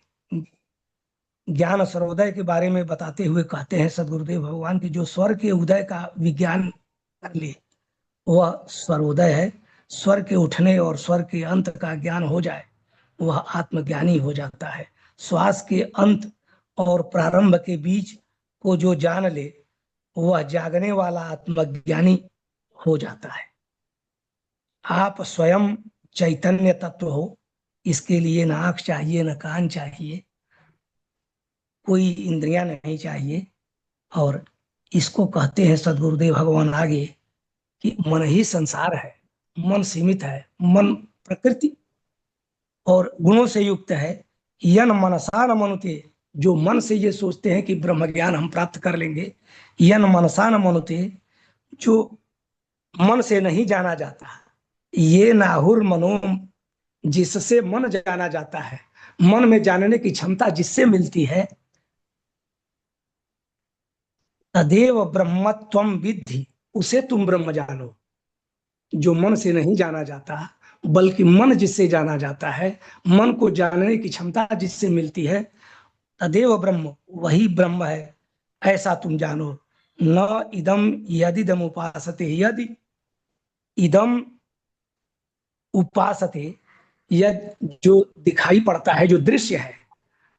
Speaker 2: ज्ञान सर्वोदय के बारे में बताते हुए कहते हैं सदगुरुदेव भगवान की जो स्वर के उदय का विज्ञान कर ले वह सर्वोदय है। स्वर के उठने और स्वर के अंत का ज्ञान हो जाए वह आत्मज्ञानी हो जाता है। श्वास के अंत और प्रारंभ के बीच को जो जान ले वह जागने वाला आत्मज्ञानी हो जाता है। आप स्वयं चैतन्य तत्व हो, इसके लिए ना आँख चाहिए, ना कान चाहिए, कोई इंद्रियां नहीं चाहिए। और इसको कहते हैं सदगुरुदेव भगवान आगे कि मन ही संसार है, मन सीमित है, मन प्रकृति और गुणों से युक्त है। यन मनसा न मनुते, जो मन से ये सोचते हैं कि ब्रह्म ज्ञान हम प्राप्त कर लेंगे, यन मनसा न मनुते, जो मन से नहीं जाना जाता, ये नाहुर मनो, जिससे मन जाना जाता है, मन में जानने की क्षमता जिससे मिलती है, तदेव ब्रह्मत्वम विद्धि, उसे तुम ब्रह्म जानो। जो मन से नहीं जाना जाता, बल्कि मन जिससे जाना जाता है, मन को जानने की क्षमता जिससे मिलती है, तदेव ब्रह्म, वही ब्रह्म है, ऐसा तुम जानो। न इदम यदिदम उपासते, यदि इदम उपासते, यद जो दिखाई पड़ता है, जो दृश्य है,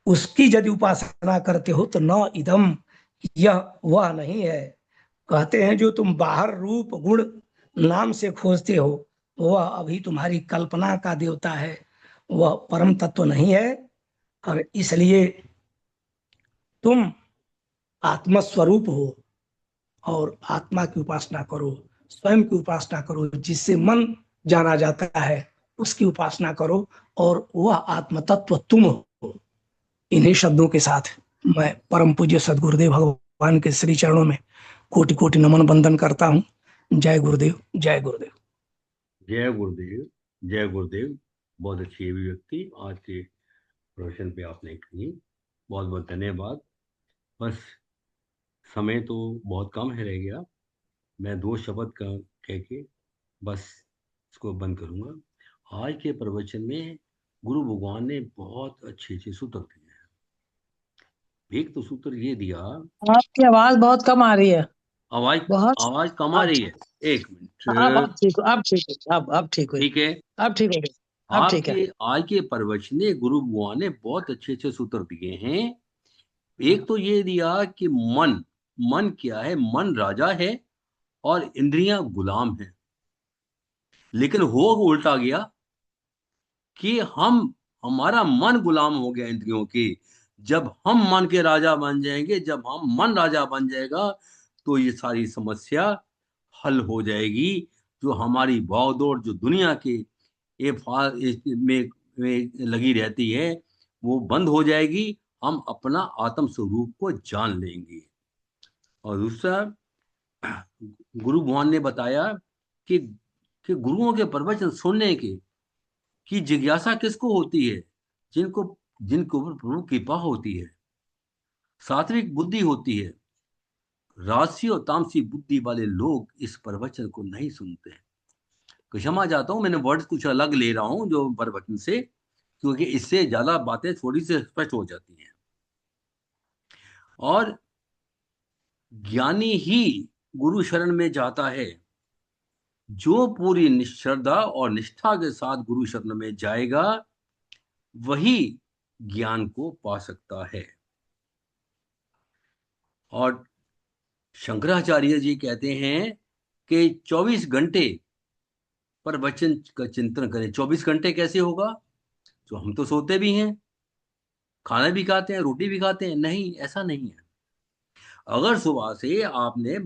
Speaker 2: उसकी यदि उपासना करते हो तो न इदम, यह वह नहीं है। कहते हैं जो तुम बाहर रूप गुण नाम से खोजते हो, वह अभी तुम्हारी कल्पना का देवता है, वह परम तत्व नहीं है। और इसलिए तुम आत्मस्वरूप हो और आत्मा की उपासना करो, स्वयं की उपासना करो, जिससे मन जाना जाता है उसकी उपासना करो, और वह आत्म तत्व तुम हो। इन्हीं शब्दों के साथ मैं परम पूज्य सदगुरुदेव भगवान के श्री चरणों में कोटि कोटि नमन बंदन करता हूँ। जय गुरुदेव, जय गुरुदेव।
Speaker 1: जय गुरुदेव, जय गुरुदेव। बहुत अच्छी अभिव्यक्ति आज के प्रवचन पे आपने की, बहुत बहुत धन्यवाद। बस समय तो बहुत कम है रह गया, मैं 2 शब्द का कह के बस इसको बंद करूंगा। आज के प्रवचन में गुरु भगवान ने बहुत अच्छे अच्छे सूत्र दिए हैं। एक तो सूत्र ये दिया,
Speaker 3: आपकी आवाज बहुत कम आ रही है।
Speaker 1: आवाज
Speaker 3: बहुत
Speaker 1: आवाज कम आ रही है। एक
Speaker 3: अब
Speaker 1: मिनट,
Speaker 3: ठीक हो, अब ठीक है, अब ठीक हुई,
Speaker 1: ठीक है।
Speaker 3: अब ठीक हो गई, अब ठीक है।
Speaker 1: आपके आज के प्रवचन में गुरु भगवान ने बहुत अच्छे अच्छे सूत्र दिए हैं। एक तो ये दिया कि मन, मन क्या है? मन राजा है और इंद्रियां गुलाम है। लेकिन हो उल्टा गया कि हमारा मन गुलाम हो गया इंद्रियों के। जब हम मन के राजा बन जाएंगे, जब हम मन राजा बन जाएगा, तो ये सारी समस्या हल हो जाएगी। जो हमारी भागदौड़ जो दुनिया के में लगी रहती है, वो बंद हो जाएगी। हम अपना आत्म स्वरूप को जान लेंगे। और दूसरा, गुरु भगवान ने बताया कि गुरुओं के प्रवचन सुनने की जिज्ञासा किसको होती है? जिनको जिनको ऊपर प्रभु की कृपा होती है, सात्विक बुद्धि होती है। राजसी और तामसी बुद्धि वाले लोग इस प्रवचन को नहीं सुनते हैं। क्षमा चाहता हूं, मैंने वर्ड्स कुछ अलग ले रहा हूं जो प्रवचन से, क्योंकि इससे ज्यादा बातें थोड़ी सी स्पष्ट हो जाती हैं। और ज्ञानी ही गुरु शरण में जाता है। जो पूरी श्रद्धा और निष्ठा के साथ गुरु शरण में जाएगा, वही ज्ञान को पा सकता है। और शंकराचार्य जी कहते हैं कि 24 घंटे प्रवचन का चिंतन करें। 24 घंटे कैसे होगा? तो हम तो सोते भी हैं, खाना भी खाते हैं, रोटी भी खाते हैं। नहीं, ऐसा नहीं है। अगर सुबह से आपने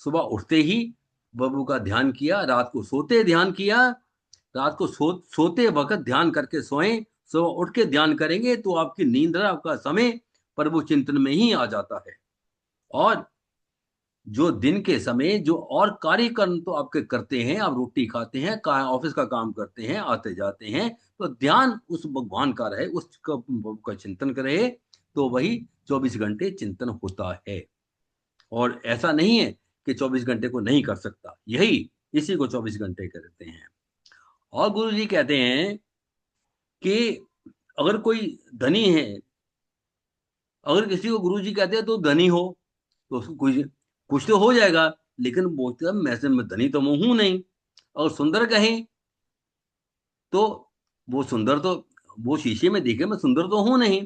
Speaker 1: सुबह उठते ही प्रभु का ध्यान किया, रात को सोते ध्यान किया, रात को सोते वक्त ध्यान करके सोएं, सुबह उठ के ध्यान करेंगे, तो आपकी नींद, आपका समय प्रभु चिंतन में ही आ जाता है। और जो दिन के समय जो और कार्यक्रम तो आपके करते हैं, आप रोटी खाते हैं, ऑफिस का काम करते हैं, आते जाते हैं, तो ध्यान उस भगवान का रहे, उसका चिंतन करे, तो वही 24 घंटे चिंतन होता है। और ऐसा नहीं है कि 24 घंटे को नहीं कर सकता, इसी को 24 घंटे कहते हैं। और गुरु जी कहते हैं कि अगर कोई धनी है, अगर किसी को गुरु जी कहते हैं तो धनी हो, तो उसको कुछ तो हो जाएगा, लेकिन बोलते मैं धनी तो मैं हूं नहीं। और सुंदर कहें तो वो शीशे में देखे मैं सुंदर तो हूं नहीं,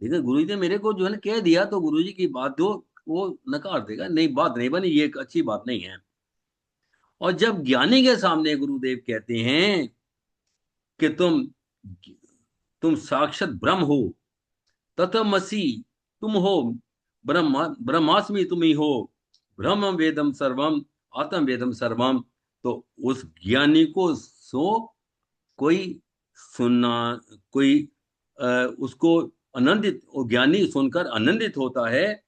Speaker 1: लेकिन गुरु जी ने मेरे को जो है ना कह दिया, तो गुरु जी की बात जो वो नकार देगा, नहीं बात नहीं बनी, ये एक अच्छी बात नहीं है। और जब ज्ञानी के सामने गुरुदेव कहते हैं कि तुम साक्षात ब्रह्म हो, तत्वमसि तुम हो, ब्रह्मास्मि तुम ही हो, ब्रह्म वेदम सर्वम आत्म वेदम सर्वम, तो उस ज्ञानी को कोई सुनना, कोई उसको आनंदित, ज्ञानी सुनकर आनंदित होता है।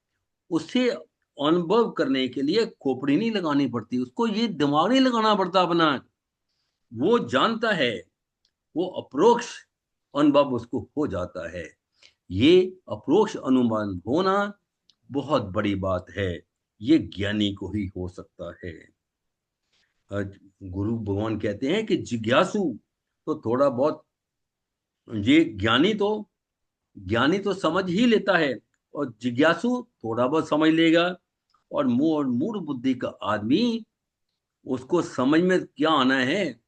Speaker 1: उसे अनुभव करने के लिए खोपड़ी नहीं लगानी पड़ती, उसको ये दिमाग नहीं लगाना पड़ता अपना, वो जानता है, वो अप्रोक्ष अनुभव उसको हो जाता है। ये अप्रोक्ष अनुमान होना बहुत बड़ी बात है, ये ज्ञानी को ही हो सकता है। गुरु भगवान कहते हैं कि जिज्ञासु तो थोड़ा बहुत, ये ज्ञानी तो समझ ही लेता है, और जिज्ञासु थोड़ा बहुत समझ लेगा, और मूढ़ बुद्धि का आदमी, उसको समझ में क्या आना है,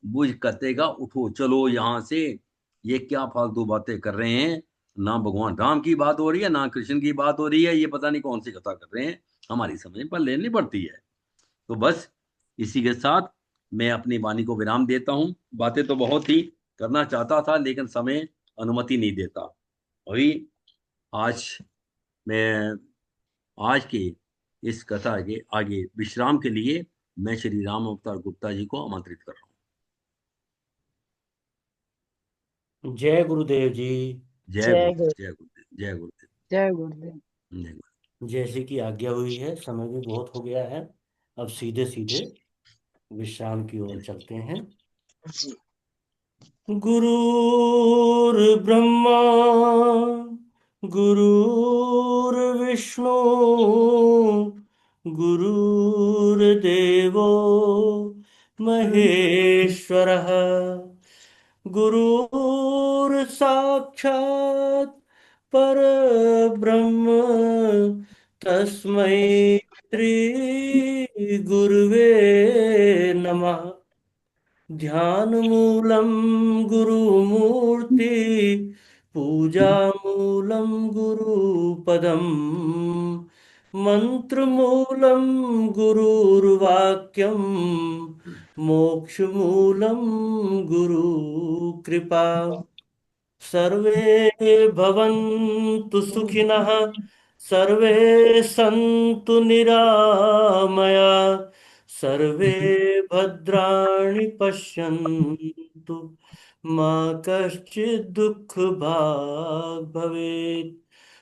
Speaker 1: वो कहेगा उठो चलो यहाँ से, ये क्या फालतू बातें कर रहे हैं, ना भगवान राम की बात हो रही है ना कृष्ण की बात हो रही है, ये पता नहीं कौन सी कथा कर रहे हैं, हमारी समझ पर लेनी पड़ती है। तो बस इसी के साथ मैं अपनी वाणी को विराम देता हूँ। बातें तो बहुत ही करना चाहता था, लेकिन समय अनुमति नहीं देता। अभी मैं आज के इस कथा के आगे विश्राम के लिए मैं श्री राम अवतार गुप्ता जी को आमंत्रित कर रहा हूँ।
Speaker 4: जय गुरुदेव जी।
Speaker 1: जय गुरुदेव, जय गुरुदेव,
Speaker 3: जय गुरुदेव।
Speaker 1: जय गुरुदेव।
Speaker 4: जैसे कि आज्ञा हुई है, समय भी बहुत हो गया है, अब सीधे सीधे विश्राम की ओर चलते हैं। गुरुर्ब्रह्मा गुरुर्विष्णु गुरुर्देवो महेश्वरः, गुरुर्साक्षात् परब्रह्म, तस्मै श्री गुरुवे नमः। ध्यान मूलम गुरुमूर्ति, पूजा मूलम गुरुपदम, मंत्र मूलम गुरुर्वाक्यम, मोक्ष मूलम गुरु कृपा। सर्वे भवन्तु सुखिनः, सर्वे सन्तु निरामया, सर्वे भद्राणि पश्यन्तु, मा कश्चित् दुःख भाग् भवेत्।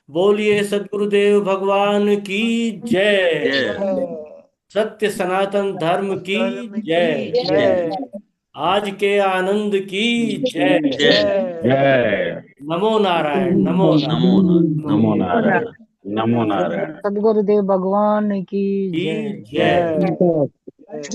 Speaker 4: बोलिए सद्गुरुदेव भगवान की जय।
Speaker 1: जय।
Speaker 4: सत्य सनातन धर्म की जय।
Speaker 1: जय।
Speaker 4: आज के आनंद की जय।
Speaker 1: जय।
Speaker 4: नमो नारायण, नमो नारायण,
Speaker 1: नमो नारायण, नमो नारायण।
Speaker 3: सद्गुरुदेव भगवान की
Speaker 4: की
Speaker 3: जय।
Speaker 4: जय।